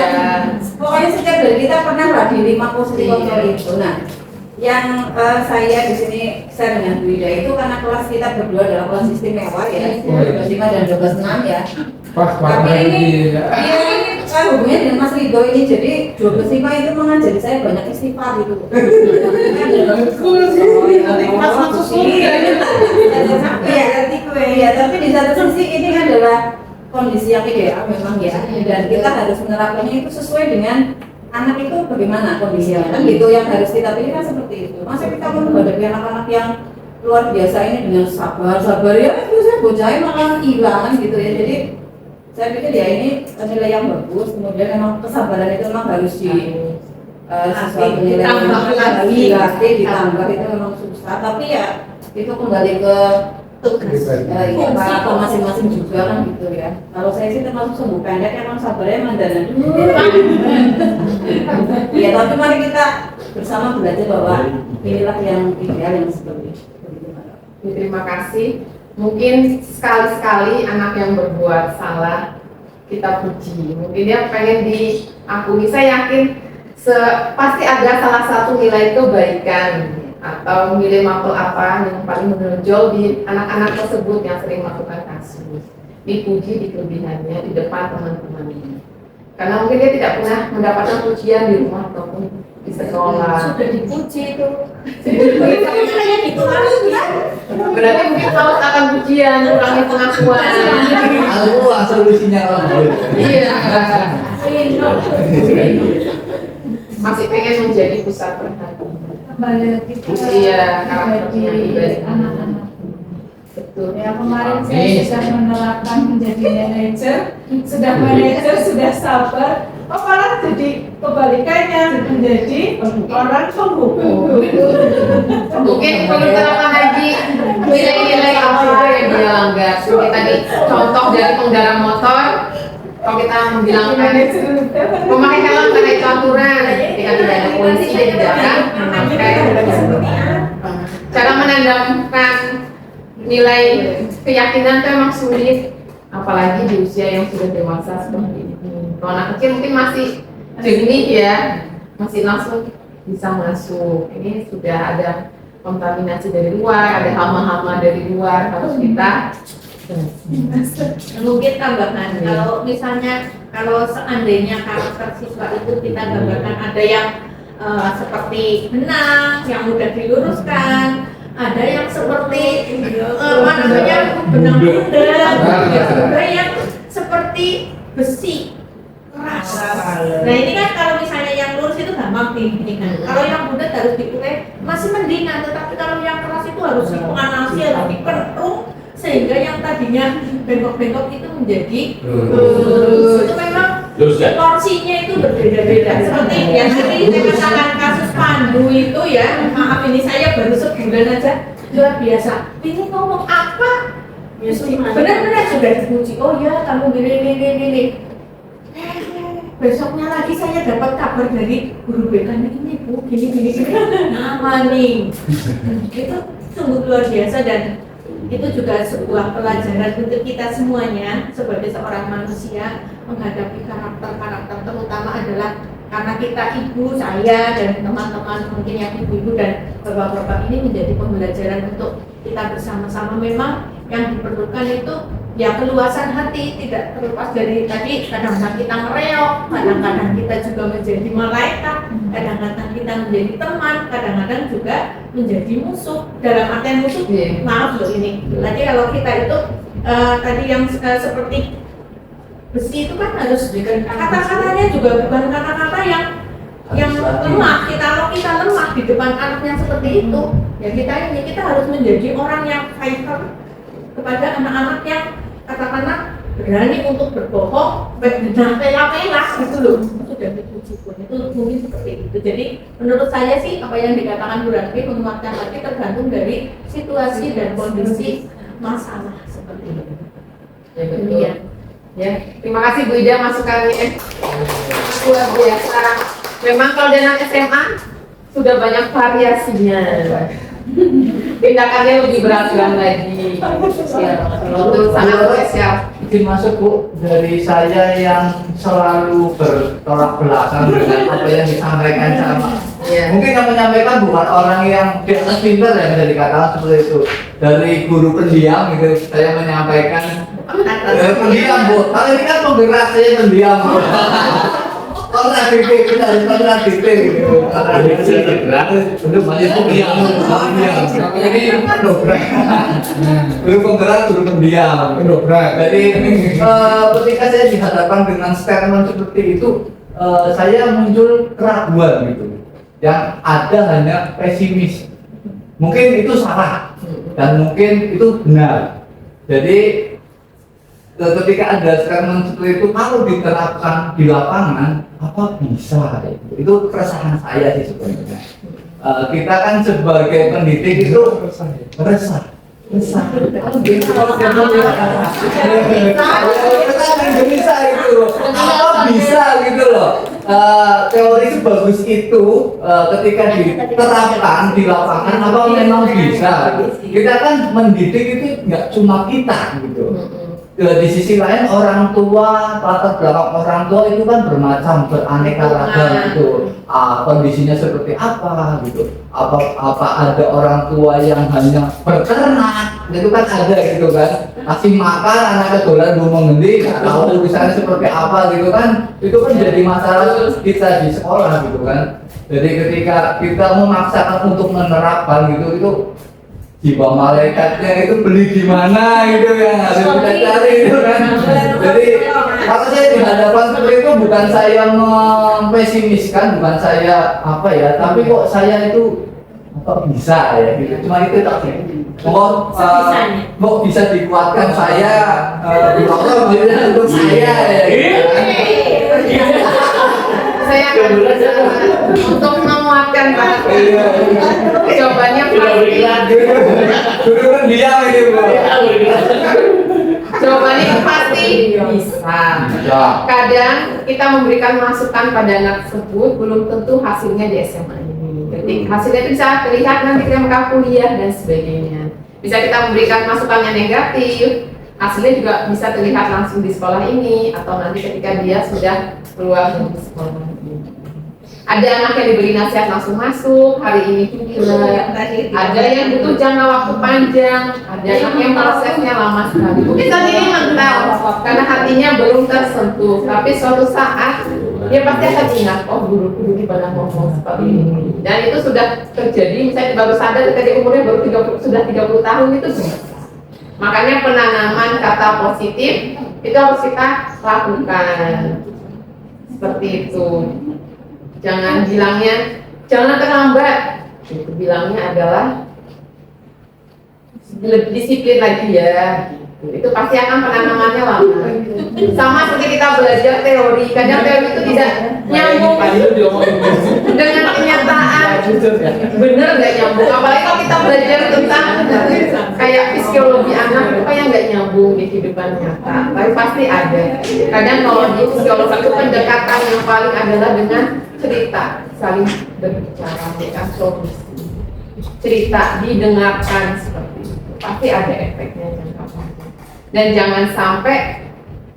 Pokoknya setiap dari kita pernah lah di 5 posisi kontrol itu. Nah, yang saya di sini share dengan Bu Ida itu karena kelas kita berdua adalah kelas istimewa ya, 12.5 dan 12.6 ya. Pas Tapi banget ini, ini. ini hubungannya dengan Mas Ridho ini, jadi 12.5 itu mengajari saya banyak istighfar gitu. Iya, tapi di satu sisi ini adalah kondisi yang ideal memang ya, dan kita harus menerapkannya itu sesuai dengan anak itu bagaimana kondisinya kan gitu, yang harus kita pilih kan seperti itu. Masa kita mau menghadapi anak-anak yang luar biasa ini dengan sabar ya, itu saya bocahnya malah hilang gitu ya. Jadi saya pikir ya ini nilai yang bagus, kemudian memang kesabaran itu memang harus di sesuatu nilai yang harus dilatih, ditambah itu memang susah, tapi ya itu kembali ke tugas karakter masing-masing juga kan gitu ya. Kalau saya sih termasuk sumbu pendek, emang sabarnya mandana dulu. Ya tapi mari kita bersama belajar bahwa inilah yang ideal yang seperti itu. Terima kasih. Mungkin sekali-sekali anak yang berbuat salah kita puji. Mungkin dia pengen diakui. Saya yakin pasti ada salah satu nilai kebaikan atau nilai mapel apa yang paling menonjol di anak-anak tersebut yang sering melakukan kasus. Dipuji di kelebihannya di depan teman-temannya. Karena mungkin dia tidak pernah mendapatkan pujian di rumah ataupun di sekolah. sudah dipuji itu. Berarti mungkin haus akan pujian, kurangi pengakuan. Aku solusinya kalau Iya. Masih pengen menjadi pusat perhatian. Kembali kita Iya, karakternya pribadi. anak-anak. Betul. Ya kemarin saya sudah menerapkan menjadi manajer, sudah sabar. Oh malah jadi kebalikannya menjadi orang penghubung. Mungkin perlu diterapkan lagi nilai-nilai apa yang dia langgar. Seperti tadi contoh dari pengendara motor, kalau kita membilangkan memakai helm karena itu aturan, ketika tidak ada polisi dia tidak akan memakai. Cara menanamkan nilai keyakinan itu emang sulit, apalagi di usia yang sudah dewasa seperti ini. Kalau anak kecil mungkin masih jernih ya, masih langsung bisa masuk. Ini sudah ada kontaminasi dari luar, ada hama-hama dari luar, harus kita Mungkin tambahan, kalau misalnya kalau seandainya karakter siswa itu kita gambarkan ada yang seperti benang yang mudah diluruskan, ada yang seperti apa namanya benang bundar, ada yang seperti besi keras. Nah ini kan kalau misalnya yang lurus itu gampang diberikan, kalau yang bundar harus diurai masih mendingan, tetapi kalau yang keras itu harus dipanasi, harus dipenung sehingga yang tadinya bengkok-bengkok itu menjadi lurus. Itu memang porsinya itu berbeda-beda. Seperti yang tadi saya katakan kasus Pandu itu ya, maaf ini saya baru sebulan aja luar biasa. Ini ngomong apa? Benar-benar sudah dipuji. Oh ya, kamu gini. Besoknya lagi saya dapat kabar dari guru BK-nya, ini Bu, gini. Nama nih. Itu sungguh luar biasa dan itu juga sebuah pelajaran untuk kita semuanya sebagai seorang manusia menghadapi karakter-karakter, terutama adalah karena kita ibu, saya dan teman-teman mungkin yang ibu-ibu dan bapak-bapak ini menjadi pembelajaran untuk kita bersama-sama. Memang yang diperlukan itu ya keluasan hati, tidak terlepas dari tadi kadang-kadang kita ngereok, kadang-kadang kita juga menjadi malaikat, kadang-kadang kita menjadi teman, kadang-kadang juga menjadi musuh. Dalam artian musuh, maaf loh ini. Tadi kalau kita itu tadi yang seperti besi itu kan harus kata-katanya juga bukan kata-kata yang lemah. Kalau kita lemah di depan anak yang seperti itu, ya kita harus menjadi orang yang fighter kepada anak-anak yang katakanlah berani untuk berbohong, bela-bela gitu loh. Sudah dipuji pun itu mungkin seperti itu. Jadi menurut saya sih apa yang dikatakan Bu Ratri menguatkan lagi tergantung dari situasi dan kondisi masalah seperti itu. Ya betul. Ya, terima kasih Bu Ida masukannya. Luar biasa. Memang kalau dengan SMA sudah banyak variasinya. Tindakannya lebih beragam lagi. Ya, untuk sangat spesial. Izin masuk Bu, dari saya yang selalu bertolak belakang dengan apa yang disampaikan sama. Mungkin yang menyampaikan bukan orang yang di atas pintar ya, bisa dikatakan seperti itu. Dari guru pendiam gitu, saya menyampaikan pendiam Bu. Kalau ini kan penggerak, saya pendiam Bu. Pernah titik, kita harus pernah titik gitu. Karena dia sudah gerak, udah banyak pendiam. Jadi pendobrak. Guru penggerak, guru pendiam. Pendobrak. Jadi ketika saya dihadapkan dengan statement seperti itu, saya muncul keraguan gitu. Yang ada hanya pesimis. Mungkin itu salah dan mungkin itu benar. Jadi ketika ada statement seperti itu, kalau diterapkan di lapangan, apa bisa? Itu keresahan saya sih sebenarnya. Kita kan sebagai pendidik itu resah. Bisa itu loh. Apa bisa gitu loh. Teori sebagus itu ketika diterapkan di lapangan apa memang bisa. Kita kan mendidik itu nggak cuma kita gitu. Di sisi lain orang tua, latar belakang orang tua itu kan bermacam, beraneka ragam gitu. Kondisinya seperti apa gitu. Apa ada orang tua yang hanya berternak, itu kan ada gitu kan. Kasih makan anaknya dolan ngomong ngendi, nggak tahu urusannya seperti apa gitu kan. Itu kan jadi masalah kita di sekolah gitu kan. Jadi ketika kita memaksakan untuk menerapkan gitu, itu jiwa malaikatnya itu beli di mana gitu yang harus kita cari itu kan. Jadi kalau saya dihadapkan seperti itu bukan saya mempesimiskan, bukan saya apa ya, tapi kok saya itu kok bisa ya gitu. Cuma itu tak kok bisa dikuatkan saya untuk saya ya gitu. Saya akan berusaha untuk menguatkan Pak. Jawabannya pasti. Dulu kan dia ini Bu. Jawabannya pasti bisa. Kadang kita memberikan masukan pada anak tersebut belum tentu hasilnya di SMA ini. Jadi hasilnya itu bisa terlihat nanti ketika kuliah dan sebagainya. Bisa kita memberikan masukan yang negatif, hasilnya juga bisa terlihat langsung di sekolah ini atau nanti ketika dia sudah keluar dari sekolah ini. Ada anak yang diberi nasihat langsung masuk hari ini juga. Ada yang butuh jangka waktu panjang, ada anak yang prosesnya lama sekali. Mungkin saat ini mental karena hatinya belum tersentuh, tapi suatu saat dia pasti akan ingat, oh guru di mana ngomong seperti ini. Dan itu sudah terjadi, misalnya baru sadar ketika umurnya baru 30 tahun itu bisa. Makanya penanaman kata positif itu harus kita lakukan seperti itu. Jangan bilangnya jangan terlambat. Itu bilangnya adalah lebih disiplin lagi ya. Itu pasti akan penanamannya lama. Sama seperti kita belajar teori, kadang teori itu tidak nyambung dengan kenyataan. Bener nggak nyambung? Apalagi kalau kita belajar tentang kayak fisiologi anak, apa yang nggak nyambung di kehidupan nyata. Tapi pasti ada. Kadang kalau di fisiologi itu pendekatan yang paling adalah dengan cerita, saling berbicara, memberikan solusi. Cerita didengarkan seperti itu. Pasti ada efeknya jangka panjang. Dan jangan sampai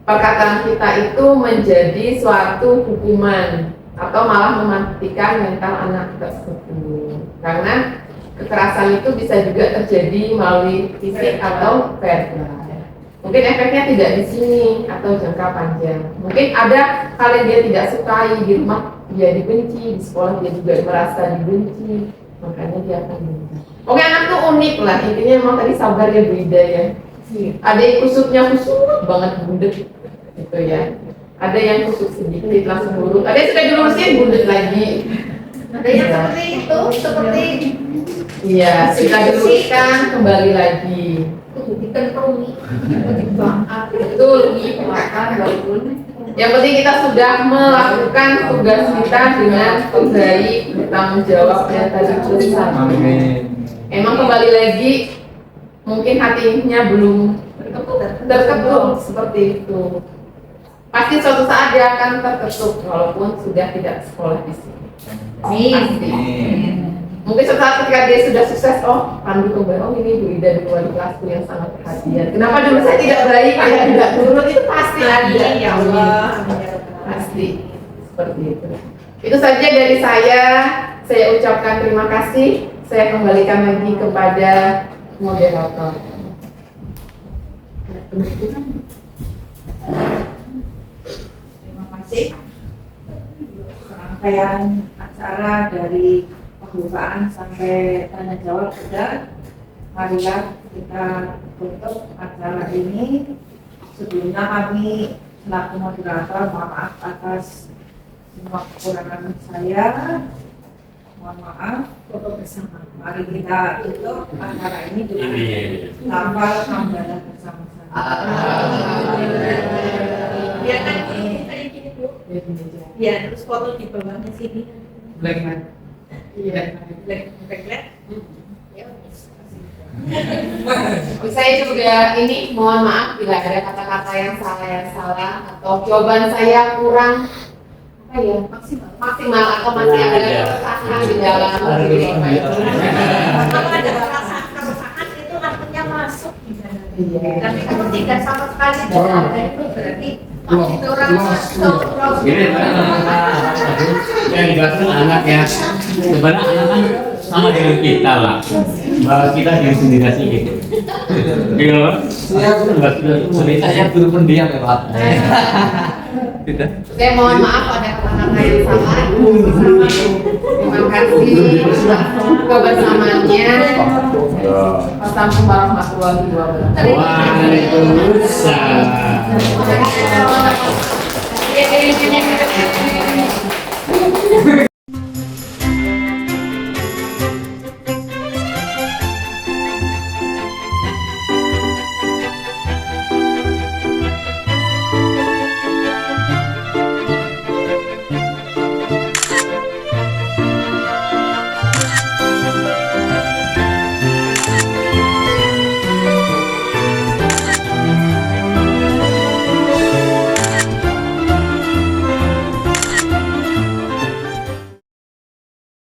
perkataan kita itu menjadi suatu hukuman atau malah mematikan mental anak tersebut. Karena kekerasan itu bisa juga terjadi melalui fisik atau verbal. Mungkin efeknya tidak di sini atau jangka panjang. Mungkin ada hal yang dia tidak sukai di rumah, dia dibenci, di sekolah dia juga merasa dibenci, makanya dia akan benci. Oke, anak tuh unik lah, intinya emang tadi sabar ya Bu Ida ya. Ada yang kusutnya kusut banget budet gitu ya. Ada yang kusut sedikit langsung buruk, ada yang sudah dilurusin budet lagi. Ada yang seperti itu, seperti iya, sudah diluruskan kembali lagi. Dikentungi, betul, makan walaupun. Yang penting kita sudah melakukan tugas kita dengan baik, bertanggung jawab dan tadi bersama. Emang kembali lagi, mungkin hatinya belum terketuk seperti itu. Pasti suatu saat dia akan terketuk walaupun sudah tidak sekolah di sini. Pasti. Mungkin suatu saat ketika dia sudah sukses, oh Pandu kembali, oh ini Bu Ida di luar kelasku yang sangat perhatian. Kenapa dulu saya tidak baik, saya tidak turun, itu pasti ada. Ya Allah, pasti seperti itu. Itu saja dari saya ucapkan terima kasih. Saya kembalikan lagi kepada moderator. Terima kasih. Rangkaian acara dari pembukaan sampai tanya jawab sudah. Marilah kita tutup acara ini. Sebelumnya kami selaku moderator mohon maaf atas semua kekurangan saya. Mohon maaf. Foto bersama. Mari kita tutup acara ini dengan lafal hamdalah bersama-sama. Biarkan kita ini Bu. Ya, terus foto di bawahnya sini. Black man. Iya. Black. Ya. Saya juga ini mohon maaf bila ada kata-kata yang salah atau jawaban saya kurang apa ya maksimal atau masih ada kesalahan di dalam diri saya. Kalau ada kesalahan itu artinya masuk di sana. Tapi kalau tidak sama sekali ada itu berarti itu orang masuk. Ini yang dijelaskan anak ya. Sebenarnya anak kan sama dengan kita lah. Bahwa kita diintimidasi gitu. Gitu Pak? Saya guru pendiam ya Pak. Saya mohon maaf ada kata-kata yang salah. Terima kasih kebersamaannya. Wassalamualaikum warahmatullahi wabarakatuh. Waalaikumsalam.